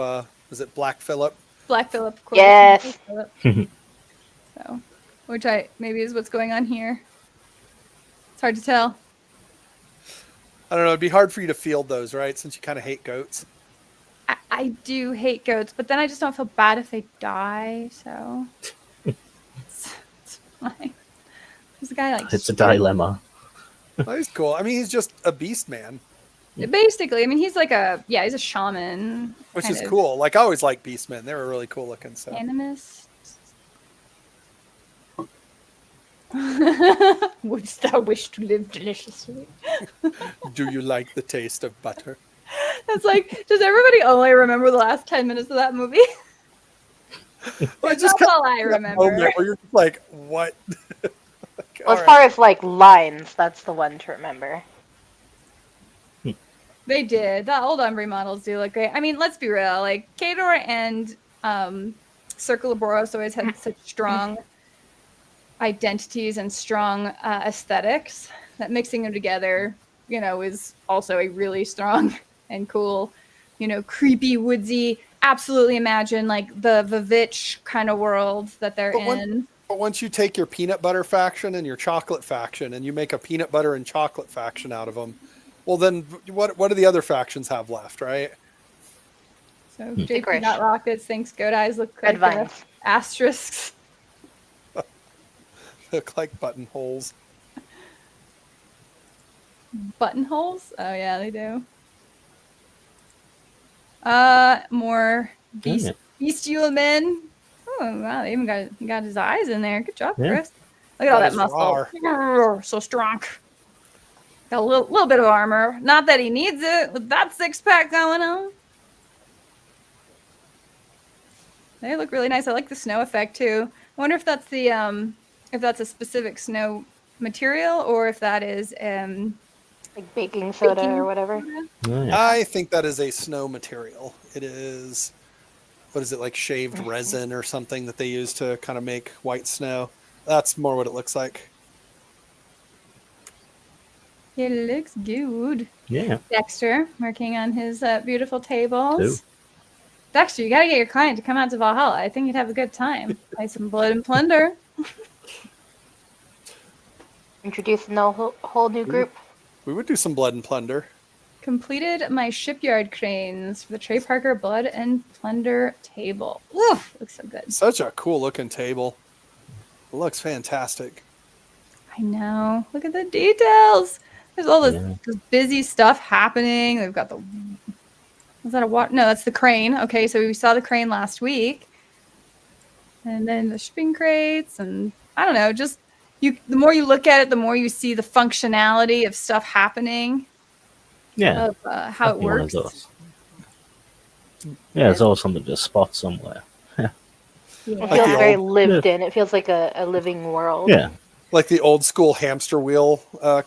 D: is it Black Phillip?
B: Black Phillip, of course.
C: Yes.
B: So, which maybe is what's going on here. It's hard to tell.
D: I don't know. It'd be hard for you to field those, right? Since you kind of hate goats.
B: I do hate goats, but then I just don't feel bad if they die. So it's fine. There's a guy like
A: It's a dilemma.
D: Oh, he's cool. I mean, he's just a beast man,
B: basically. I mean, he's like he's a shaman,
D: which
B: kind
D: is
B: of
D: cool. Like I always liked beast men. They were really cool looking. So
B: animist. Wouldst thou wish to live deliciously?
D: do you like the taste of butter?
B: That's like, does everybody only remember the last 10 minutes of that movie?
D: Well,
B: That's all I
D: that
B: remember.
D: moment where you're just like, what?
C: Well, as
D: all
C: far
D: right.
C: as like lines, that's the one to remember.
B: They did. The old Umbry models do look great. I mean, let's be real. Like Kador and Circle of Boros always had such strong identities and strong aesthetics that mixing them together, is also a really strong and cool, creepy, woodsy. Absolutely imagine like the Vivitch kind of world that they're in.
D: But once you take your peanut butter faction and your chocolate faction and you make a peanut butter and chocolate faction out of them, well, then what do the other factions have left, right?
B: So
C: Licorice.
B: JP got rockets. Thanks, Goat Eyes look
C: Red
B: like they're
C: vines.
B: asterisks.
D: Look like buttonholes.
B: Buttonholes? Oh yeah, they do. More
A: Yeah.
B: bestial men. Oh wow, they even got his eyes in there. Good job,
A: Yeah.
B: Chris. Look at all
D: Got
B: that
D: his
B: muscle.
D: roar.
B: So strong. Got a little bit of armor. Not that he needs it with that 6-pack going on. They look really nice. I like the snow effect too. I wonder if that's a specific snow material or if that is
C: Like baking soda
B: baking
C: or whatever.
B: soda.
A: Oh, yeah.
D: I think that is a snow material. It is, what is it, like shaved resin or something that they use to kind of make white snow? That's more what it looks like.
B: It looks good.
A: Yeah.
B: Dexter working on his beautiful tables.
A: Too.
B: Dexter, you gotta get your client to come out to Valhalla. I think you'd have a good time. Play some Blood and Plunder.
C: Introducing a whole new group.
D: We would do some blood and plunder.
B: Completed my shipyard cranes for the Trey Parker Blood and Plunder table. Oof, looks so good.
D: Such a cool looking table. It looks fantastic.
B: I know. Look at the details. There's all this,
A: Yeah.
B: this busy stuff happening. They've got the. Was that a water? No, that's the crane. Okay, so we saw the crane last week. And then the shipping crates, and I don't know, just the more you look at it, the more you see the functionality of stuff happening.
A: Yeah.
B: Of how it
A: Definitely one of
B: works.
A: those. Yeah, there's always something to spot somewhere.
C: It
B: Yeah.
D: Like
C: feels
D: the
C: very
D: old-
C: lived in. It feels like a living world.
A: Yeah.
D: Like the old school hamster wheel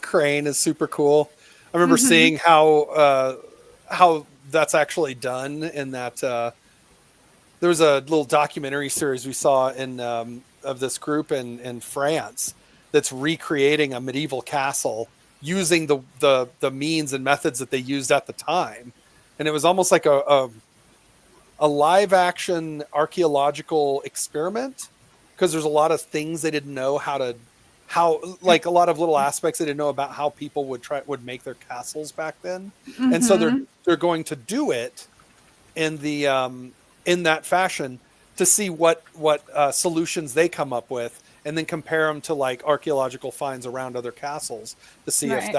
D: crane is super cool. I remember
B: Mhm.
D: seeing how that's actually done in that there was a little documentary series we saw in of this group in France that's recreating a medieval castle using the means and methods that they used at the time, and it was almost like a live action archaeological experiment because there's a lot of things they didn't know how like a lot of little aspects they didn't know about how people would make their castles back then, and so
B: Mhm.
D: they're going to do it in the in that fashion to see what solutions they come up with, and then compare them to like archaeological finds around other castles to see
B: Right.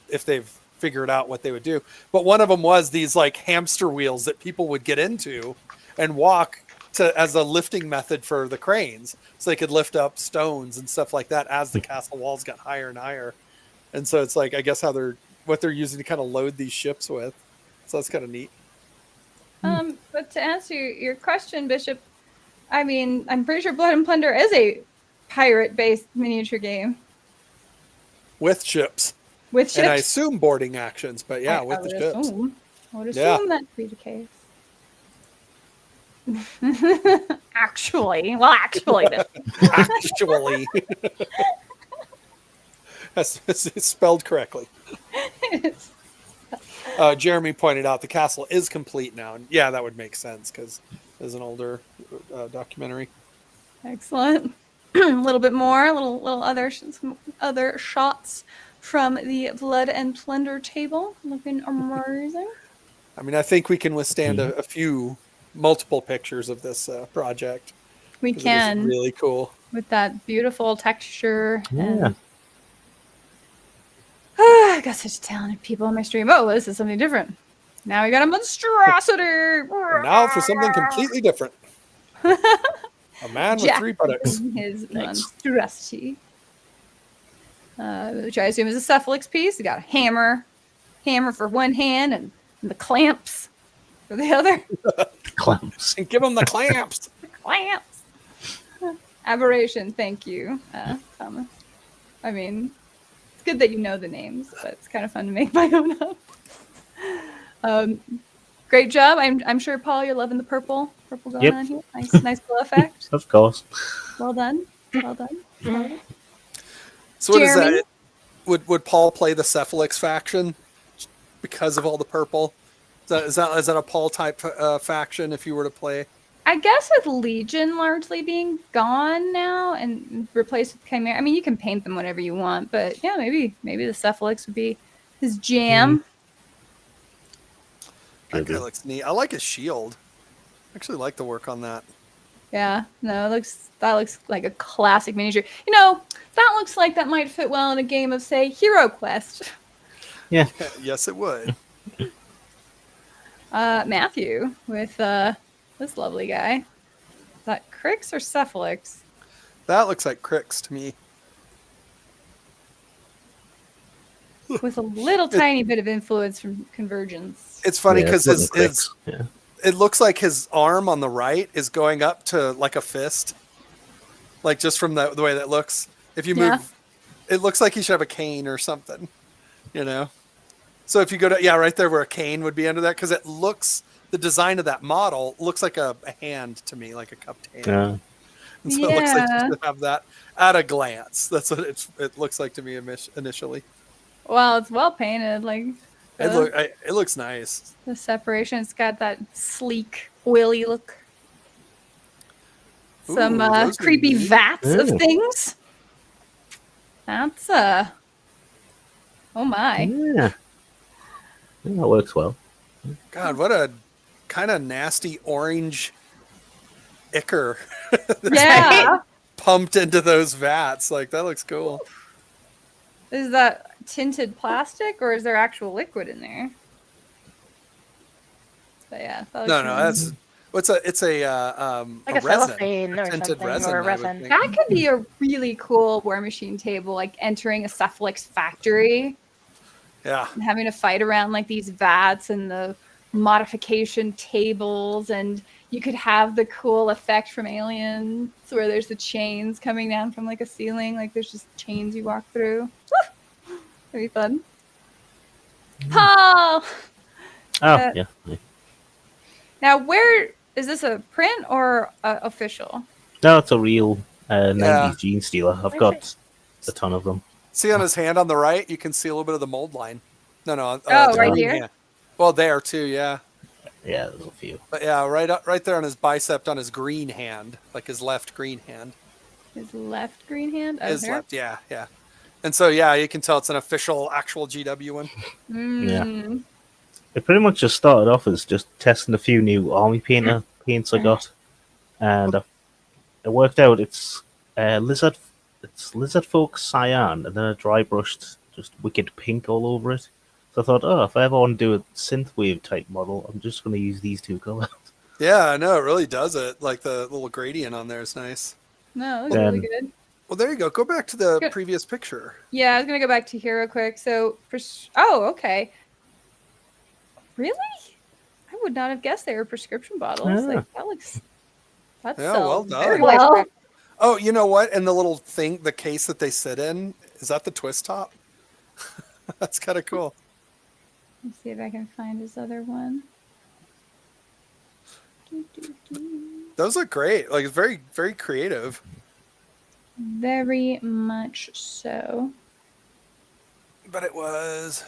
D: if they've figured out what they would do. But one of them was these like hamster wheels that people would get into and walk to as a lifting method for the cranes, so they could lift up stones and stuff like that as the castle walls got higher and higher. And so it's like, I guess what they're using to kind of load these ships with. So that's kind of neat.
B: But to answer your question, Bishop, I mean, I'm pretty sure Blood and Plunder is a pirate-based miniature game
D: With ships.
B: with ships.
D: And I assume boarding actions, but yeah, with the
B: would
D: ships.
B: assume. I would
D: Yeah.
B: assume that to be the case. Actually,
D: Actually. It's spelled correctly. Jeremy pointed out the castle is complete now. And yeah, that would make sense because it's an older documentary.
B: excellent. A little bit more, some other shots from the Blood and Plunder table, looking amazing.
D: I mean, I think we can withstand a few multiple pictures of this project.
B: We
D: 'Cause it is
B: can
D: really cool.
B: with that beautiful texture.
A: Yeah.
B: And I got such talented people on my stream. Oh, this is something different. Now we got a monstrosity.
D: And now for something completely different. A man with
B: Jack
D: 3 buttocks.
B: and his
A: Nice.
B: monstrosity. Which I assume is a cephalix piece. You got a hammer for one hand and the clamps for the other.
A: Clamps.
D: And give them the clamps.
B: Clamps. Aberration, thank you, Thomas. I mean, it's good that you know the names, but it's kind of fun to make my own up. Great job. I'm sure, Paul, you're loving the purple going
A: Yep.
B: on here. Nice glow effect.
A: Of course.
B: Well done. Well done.
C: Mhm.
D: So what is
B: Jeremy?
D: that? Would Paul play the Cephalix faction because of all the purple? Is that a Paul type faction if you were to play?
B: I guess with Legion largely being gone now and replaced with Chimera, I mean, you can paint them whatever you want, but yeah, maybe the Cephalix would be his jam.
D: That
A: Could
D: guy
A: be.
D: looks neat. I like his shield. I actually like the work on that.
B: Yeah, no, that looks like a classic miniature. You know, that looks like that might fit well in a game of, say, Hero Quest.
A: Yeah.
D: Yes, it would.
B: Matthew with this lovely guy. Is that Crix or Cephalix?
D: That looks like Crix to me.
B: With a little tiny bit of influence from Convergence.
D: It's funny
A: Yeah,
D: because
A: it's looking
D: his
A: quick. Yeah.
D: it looks like his arm on the right is going up to like a fist, like just from the way that looks. If you move,
B: Yeah.
D: it looks like he should have a cane or something, you know. So if you go to right there where a cane would be under that, because the design of that model looks like a hand to me, like a cupped hand.
A: Yeah.
D: And so it looks like
B: Yeah.
D: you should have that at a glance. That's what it looks like to me initially.
B: Well, it's well painted. Like
D: It looks nice.
B: the separation, it's got that sleek, oily look. Some
D: Ooh, those are
B: creepy
D: neat.
B: vats of
A: Ooh.
B: things. That's oh my.
A: Yeah. Yeah, that works well.
D: God, what a kind of nasty orange ichor
B: Yeah.
D: pumped into those vats. Like that looks cool.
B: Is that tinted plastic or is there actual liquid in there? But yeah, that
D: No,
B: looks
D: no,
B: really
D: that's it's a
C: Like
D: a
C: a
D: resin,
C: cellophane
D: a
C: or
D: tinted
C: something,
D: resin.
C: or a
D: I would
C: resin.
D: think.
B: that could be a really cool War Machine table, like entering a Cephalix factory
D: Yeah,
B: and having to fight around like these vats and the modification tables, and you could have the cool effect from Aliens where there's the chains coming down from like a ceiling, like there's just chains you walk through. That'd be fun. Paul!
A: Oh,
B: Uh,
A: yeah. Yeah.
B: Now, where is this, a print or official?
A: No, it's a real
D: Yeah.
A: 90s gene stealer. I've
C: Where's
A: got a ton of them.
D: see on his hand on the right, you can see a little bit of the mold line. No,
B: Oh,
D: the
B: right
D: green
B: here?
D: hand. Well, there too, yeah.
A: Yeah, there's a few.
D: But yeah, right there on his bicep, on his green hand, like his left green hand.
B: His left green hand? Oh,
D: His
B: here?
D: left, yeah. And so yeah, you can tell it's an official, actual GW one.
B: Mm.
A: It pretty much just started off as just testing a few new army painter paints I got, and it worked out. It's lizard folk cyan, and then I dry brushed just wicked pink all over it. So I thought, oh, if I ever want to do a synthwave type model, I'm just going to use these two colors.
D: Yeah, I know it really does it. Like the little gradient on there is nice.
B: No, it looks really
A: Then-
B: good.
D: Well, there you go. Go back to the
B: Good.
D: previous picture.
B: Yeah, I was going to go back to here real quick. So, oh, okay. Really? I would not have guessed they were prescription bottles.
A: Yeah.
B: Like, that
D: Yeah,
B: sells
D: well done.
B: very
C: Nice
B: well.
C: work.
D: Oh, you know what? And the little thing, the case that they sit in, is that the twist top? That's kind of cool.
B: Let's see if I can find his other one.
D: Those look great. Like it's very, very creative.
B: Very much so.
D: But it was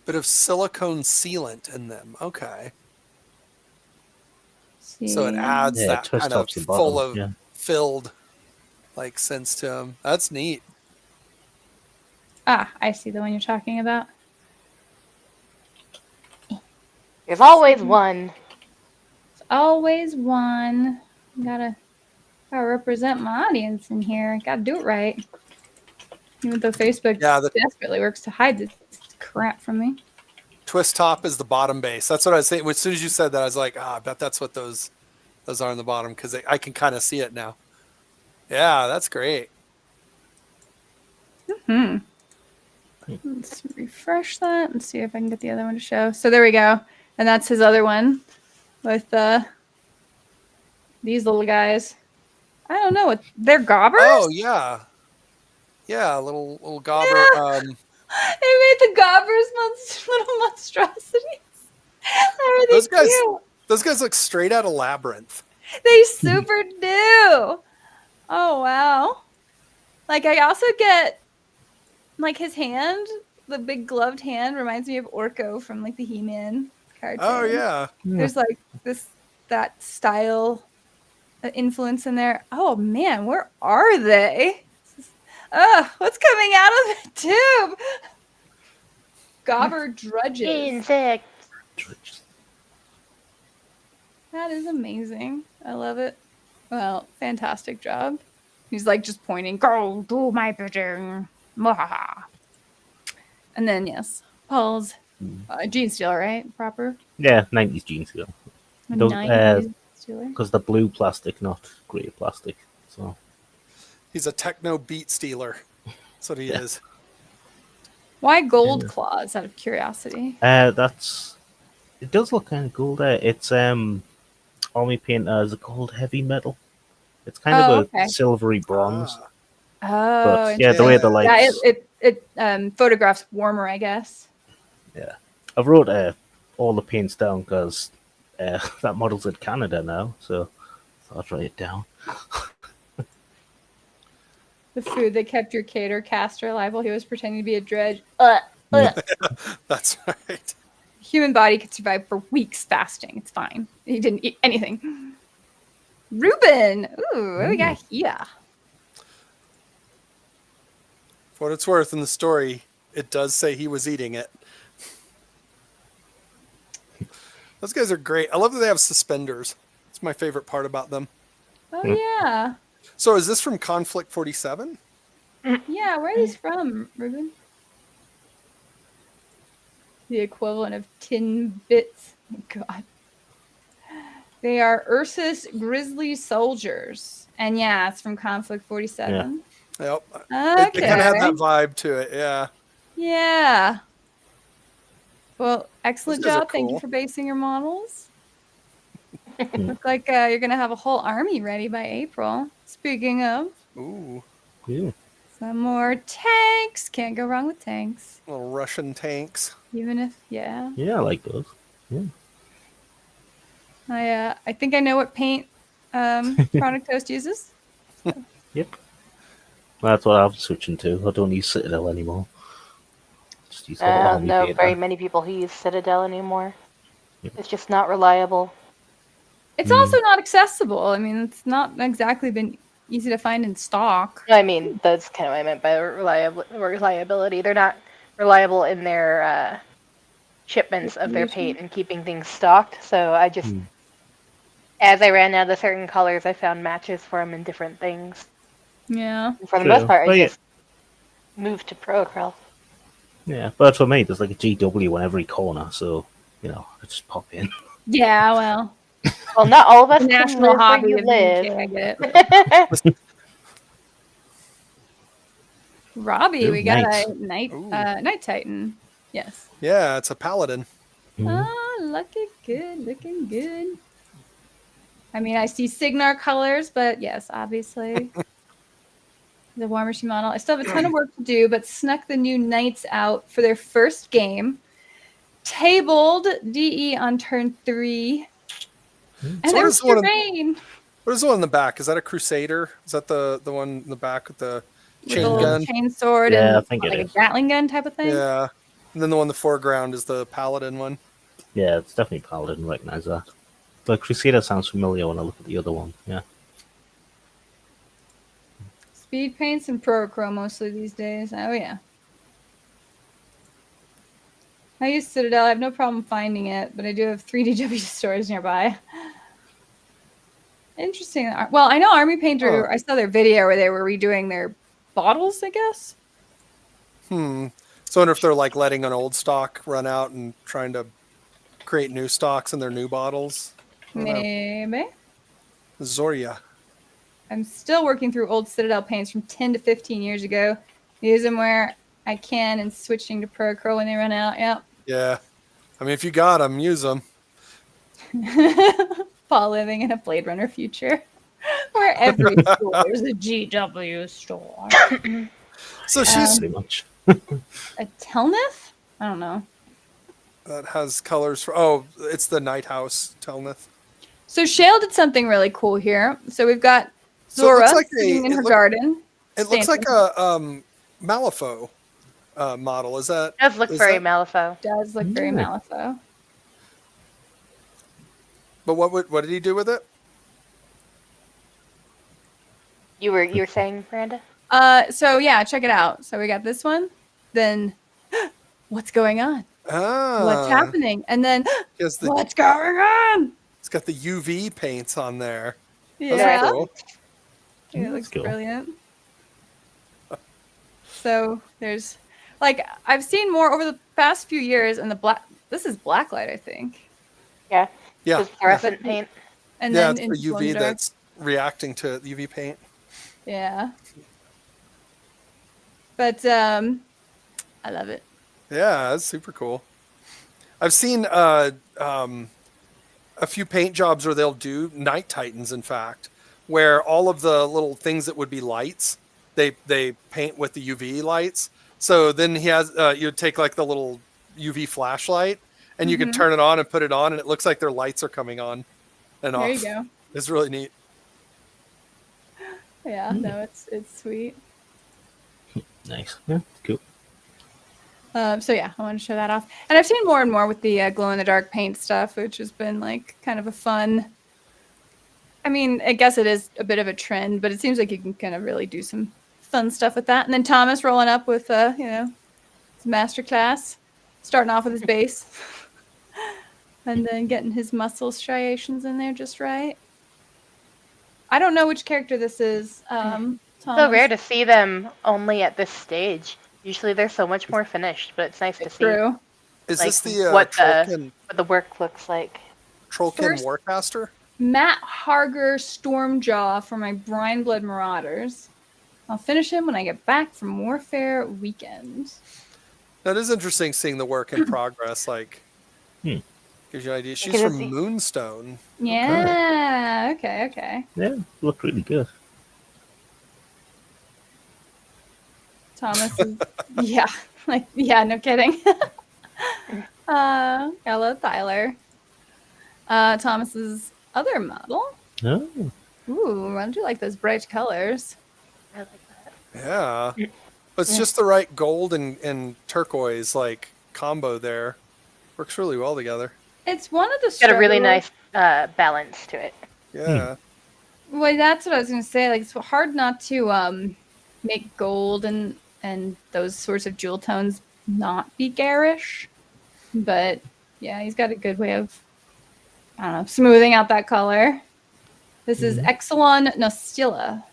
D: a bit of silicone sealant in them. Okay. So it
B: See.
D: adds
A: Yeah,
D: that
A: twist
D: kind of
A: top's the
D: full
A: bottom.
D: of
A: Yeah.
D: filled like sense to them. That's neat.
B: Ah, I see the one you're talking about.
C: There's always one.
B: It's always one. Gotta represent my audience in here. Gotta do it right. Even though Facebook
D: Yeah, the
B: desperately works to hide this crap from me.
D: twist top is the bottom base. That's what I was saying. As soon as you said that, I was like, I bet that's what those are in the bottom because I can kind of see it now. Yeah, that's great.
B: Hmm. Let's refresh that and see if I can get the other one to show. So there we go. And that's his other one with these little guys. I don't know what they're gobbers.
D: Oh yeah, Yeah, little gobber.
B: Yeah. They made the gobbers little monstrosities. How are they
D: Those guys,
B: cute?
D: those guys look straight out of Labyrinth.
B: They super do. Oh wow. Like I also get like his hand, the big gloved hand reminds me of Orko from like the He-Man cartoon.
D: Oh yeah.
B: There's like that style influence in there. Oh man, where are they? What's coming out of the tube? Gobber drudges.
C: Insect.
B: That is amazing. I love it. Well, fantastic job. He's like just pointing, go do my bidding. Mwahaha. And then, yes, Paul's Gene Stealer, right? Proper?
A: Yeah, 90s Gene Stealer.
B: A
A: Those,
B: 90s Stealer.
A: because the blue plastic, not grey plastic. So
D: He's a techno beat stealer. That's what he
A: Yeah.
D: is.
B: Why gold claws, out of curiosity?
A: it does look kind of cool there. It's Army paint as a gold heavy metal. It's kind of a silvery bronze.
D: Ah,
B: Oh,
A: But yeah, the way the
B: interesting.
A: lights.
B: Yeah, it photographs warmer, I guess.
A: Yeah, I've wrote all the paints down because that model's in Canada now, so I'll write it down.
B: The food that kept your cater caster alive while he was pretending to be a dredge.
D: that's right.
B: Human body could survive for weeks fasting. It's fine. He didn't eat anything. Ruben! Ooh, what do we got here?
D: For what it's worth, in the story, it does say he was eating it. Those guys are great. I love that they have suspenders. It's my favorite part about them.
B: Oh, yeah.
D: So is this from Conflict 47?
B: Yeah, where are these from, Ruben? The equivalent of tin bits. Oh, God. They are Ursus Grizzly Soldiers. And yeah, it's from Conflict 47.
D: Yep.
B: Okay.
D: It kind of had that vibe to it, yeah.
B: Yeah. Well, excellent
D: Those guys are
B: job. Thank you
D: cool.
B: for basing your models. Look like you're going to have a whole army ready by April. Speaking of,
D: Ooh,
A: Yeah.
B: some more tanks. Can't go wrong with tanks.
D: little Russian tanks.
B: Even if, yeah.
A: Yeah, I like those. Yeah.
B: I think I know what paint Chronic Toast uses.
A: Yep. That's what I'm switching to. I don't use Citadel anymore. Just use all Army
C: No,
A: paint
C: very
A: now.
C: many people who use Citadel anymore.
A: Yep.
C: It's just not reliable.
B: It's also not accessible. I mean, it's not exactly been easy to find in stock.
C: I mean, that's kind of what I meant by reliability. They're not reliable in their shipments of their paint and keeping things stocked. So I just, as I ran out of certain colors, I found matches for them in different things.
B: Yeah.
C: And for the
A: True.
C: most part,
A: Well,
C: I
A: yeah.
C: just moved to Pro Acryl.
A: Yeah, but for me, there's like a GW on every corner, so I just pop in.
B: Yeah, well,
C: Well, not all of us
B: the
C: can
B: national
C: live where
B: hobby
C: you
B: of the UK,
C: live.
B: I get it. Robbie,
A: Ooh,
B: we got
A: nice.
B: a
D: Ooh.
B: Night Titan. Yes.
D: Yeah, it's a paladin.
B: Oh, looking good, looking good. I mean, I see Signar colors, but yes, obviously. The War Machine model. I still have a ton of work to do, but snuck the new Knights out for their first game. Tabled DE on turn 3. And
D: So
B: there's terrain.
D: What is the one in the back? Is that a Crusader? Is that the one in the back with the
B: With
D: chain
B: a little
D: gun?
B: chain sword
A: Yeah,
B: and
A: I think it
B: like a
A: is.
B: Gatling gun type of thing.
D: Yeah. And then the one in the foreground is the paladin one.
A: Yeah, it's definitely Paladin. Recognize that. But Crusader sounds familiar when I look at the other one. Yeah.
B: Speed paints and Pro mostly these days. Oh, yeah. I use Citadel. I have no problem finding it, but I do have 3DW stores nearby. Interesting. Well, I know Army Painter, I saw their video where they were redoing their bottles, I guess.
D: So I wonder if they're like letting an old stock run out and trying to create new stocks in their new bottles. I don't know.
B: Maybe.
D: Zoria.
B: I'm still working through old Citadel paints from 10 to 15 years ago. Use them where I can and switching to Pro Acryl when they run out. Yep.
D: Yeah. I mean, if you got them, use them.
B: Paul living in a Blade Runner future where every store is a GW store.
D: So she's
A: Pretty much.
B: A Telnith? I don't know.
D: that has colors for. Oh, it's the Night House Telnith.
B: So Shale did something really cool here. So we've got
D: So it looks
B: Zora
D: like
B: sitting in
D: it
B: her
D: look-
B: garden.
D: It looks like
B: stamping.
D: a Malifaux model. Is that?
C: It does look
D: is
C: very
D: that-
C: Malifaux.
B: Does look very
A: Yeah.
B: Malifaux.
D: But what did he do with it?
C: You were saying, Miranda?
B: So yeah, check it out. So we got this one. Then what's going on?
D: Ah,
B: What's happening? And then
D: he has the,
B: what's going on?
D: it's got the UV paints on there. That's
B: Yeah.
D: cool.
B: Yeah, it
A: That's
B: looks
A: cool.
B: brilliant. So there's like I've seen more over the past few years, and the black. This is blacklight, I think.
C: Yeah.
D: Yeah,
C: Just fluorescent paint.
B: And
D: yeah,
B: then
D: it's
B: in
D: the UV
B: glow-in-the-dark.
D: that's reacting to UV paint.
B: Yeah. But I love it.
D: Yeah, that's super cool. I've seen a few paint jobs where they'll do Night Titans, in fact, where all of the little things that would be lights, they paint with the UV lights. So then he has you'd take like the little UV flashlight and you can
B: Mhm.
D: turn it on and put it on, and it looks like their lights are coming on and
B: There
D: off.
B: you go.
D: It's really neat.
B: Yeah, no, it's sweet.
A: Nice. Yeah, cool.
B: So yeah, I want to show that off. And I've seen more and more with the glow in the dark paint stuff, which has been like kind of a fun. I mean, I guess it is a bit of a trend, but it seems like you can kind of really do some fun stuff with that. And then Thomas rolling up with his masterclass, starting off with his base, and then getting his muscle striations in there just right. I don't know which character this is. Thomas.
C: So rare to see them only at this stage. Usually they're so much more finished, but it's nice to see
B: True.
D: Is
C: Like,
D: this the
C: what
D: Trollkin
C: the work looks like.
B: First-
D: Warcaster?
B: Matt Harger Stormjaw for my Brine Blood Marauders. I'll finish him when I get back from Warfare Weekend.
D: That is interesting seeing the work in progress. Like,
A: Hmm.
D: gives you an idea. She's
C: Because
D: from
C: it's-
D: Moonstone.
B: Yeah. Okay.
A: Yeah, looked really good.
B: Thomas is, yeah. No kidding. Ella Tyler. Thomas's other model.
A: Oh,
B: Ooh, I do like those bright colors.
C: I like that.
D: Yeah. It's just the right gold and turquoise like combo there. Works really well together.
B: It's one of the
C: It's got a really
B: struggle-
C: nice balance to it.
D: Yeah.
B: Well, that's what I was gonna say. Like, it's hard not to make gold and those sorts of jewel tones not be garish. But yeah, he's got a good way of, I don't know, smoothing out that color. This is Exelon Nostilla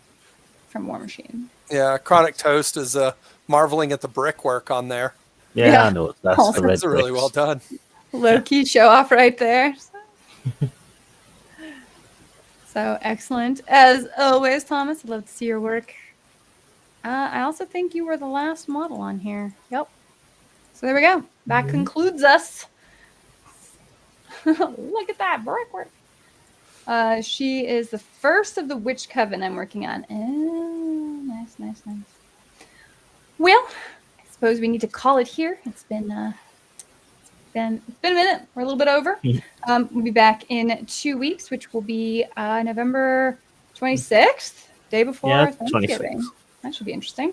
B: from War Machine.
D: Yeah. Chronic Toast is marveling at the brickwork on there.
A: yeah,
B: Yeah.
A: I know. That's
B: Oh,
A: the red
D: It's really
A: bricks.
D: well done.
B: Low key show off right there. So excellent. As always, Thomas, I'd love to see your work. I also think you were the last model on here. Yep. So there we go. That concludes us. Look at that brickwork. She is the first of the Witch Coven I'm working on. Oh, nice. Well, I suppose we need to call it here. It's been a minute. We're a little bit over. We'll be back in 2 weeks, which will be November 26th, day before
A: Yeah,
B: Thanksgiving.
A: 26th.
B: That should be interesting.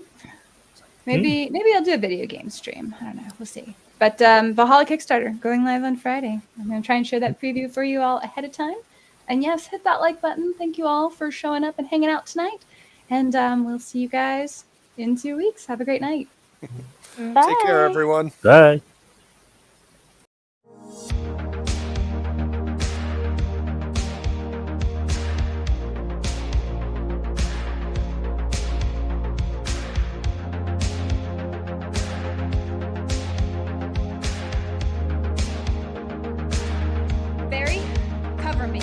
B: Maybe I'll do a video game stream. I don't know. We'll see. But Valhalla Kickstarter going live on Friday. I'm going to try and share that preview for you all ahead of time. And yes, hit that like button. Thank you all for showing up and hanging out tonight. And we'll see you guys in 2 weeks. Have a great night.
C: Bye.
D: Take care, everyone.
A: Bye.
B: Barry, cover me.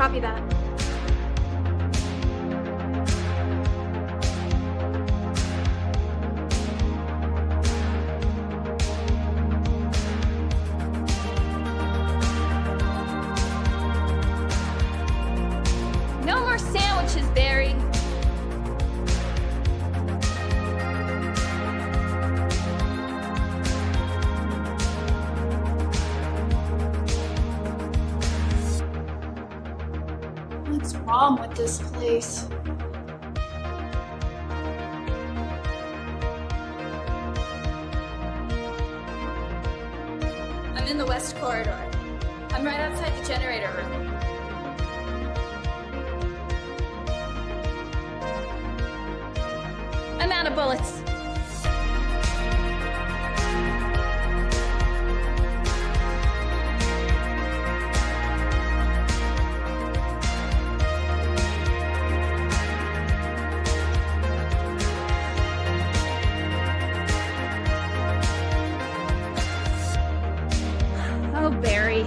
E: Copy that.
B: No more sandwiches, Barry.
E: What's wrong with this place? I'm in the west corridor. I'm right outside the generator room.
B: I'm out of bullets. Oh, Barry.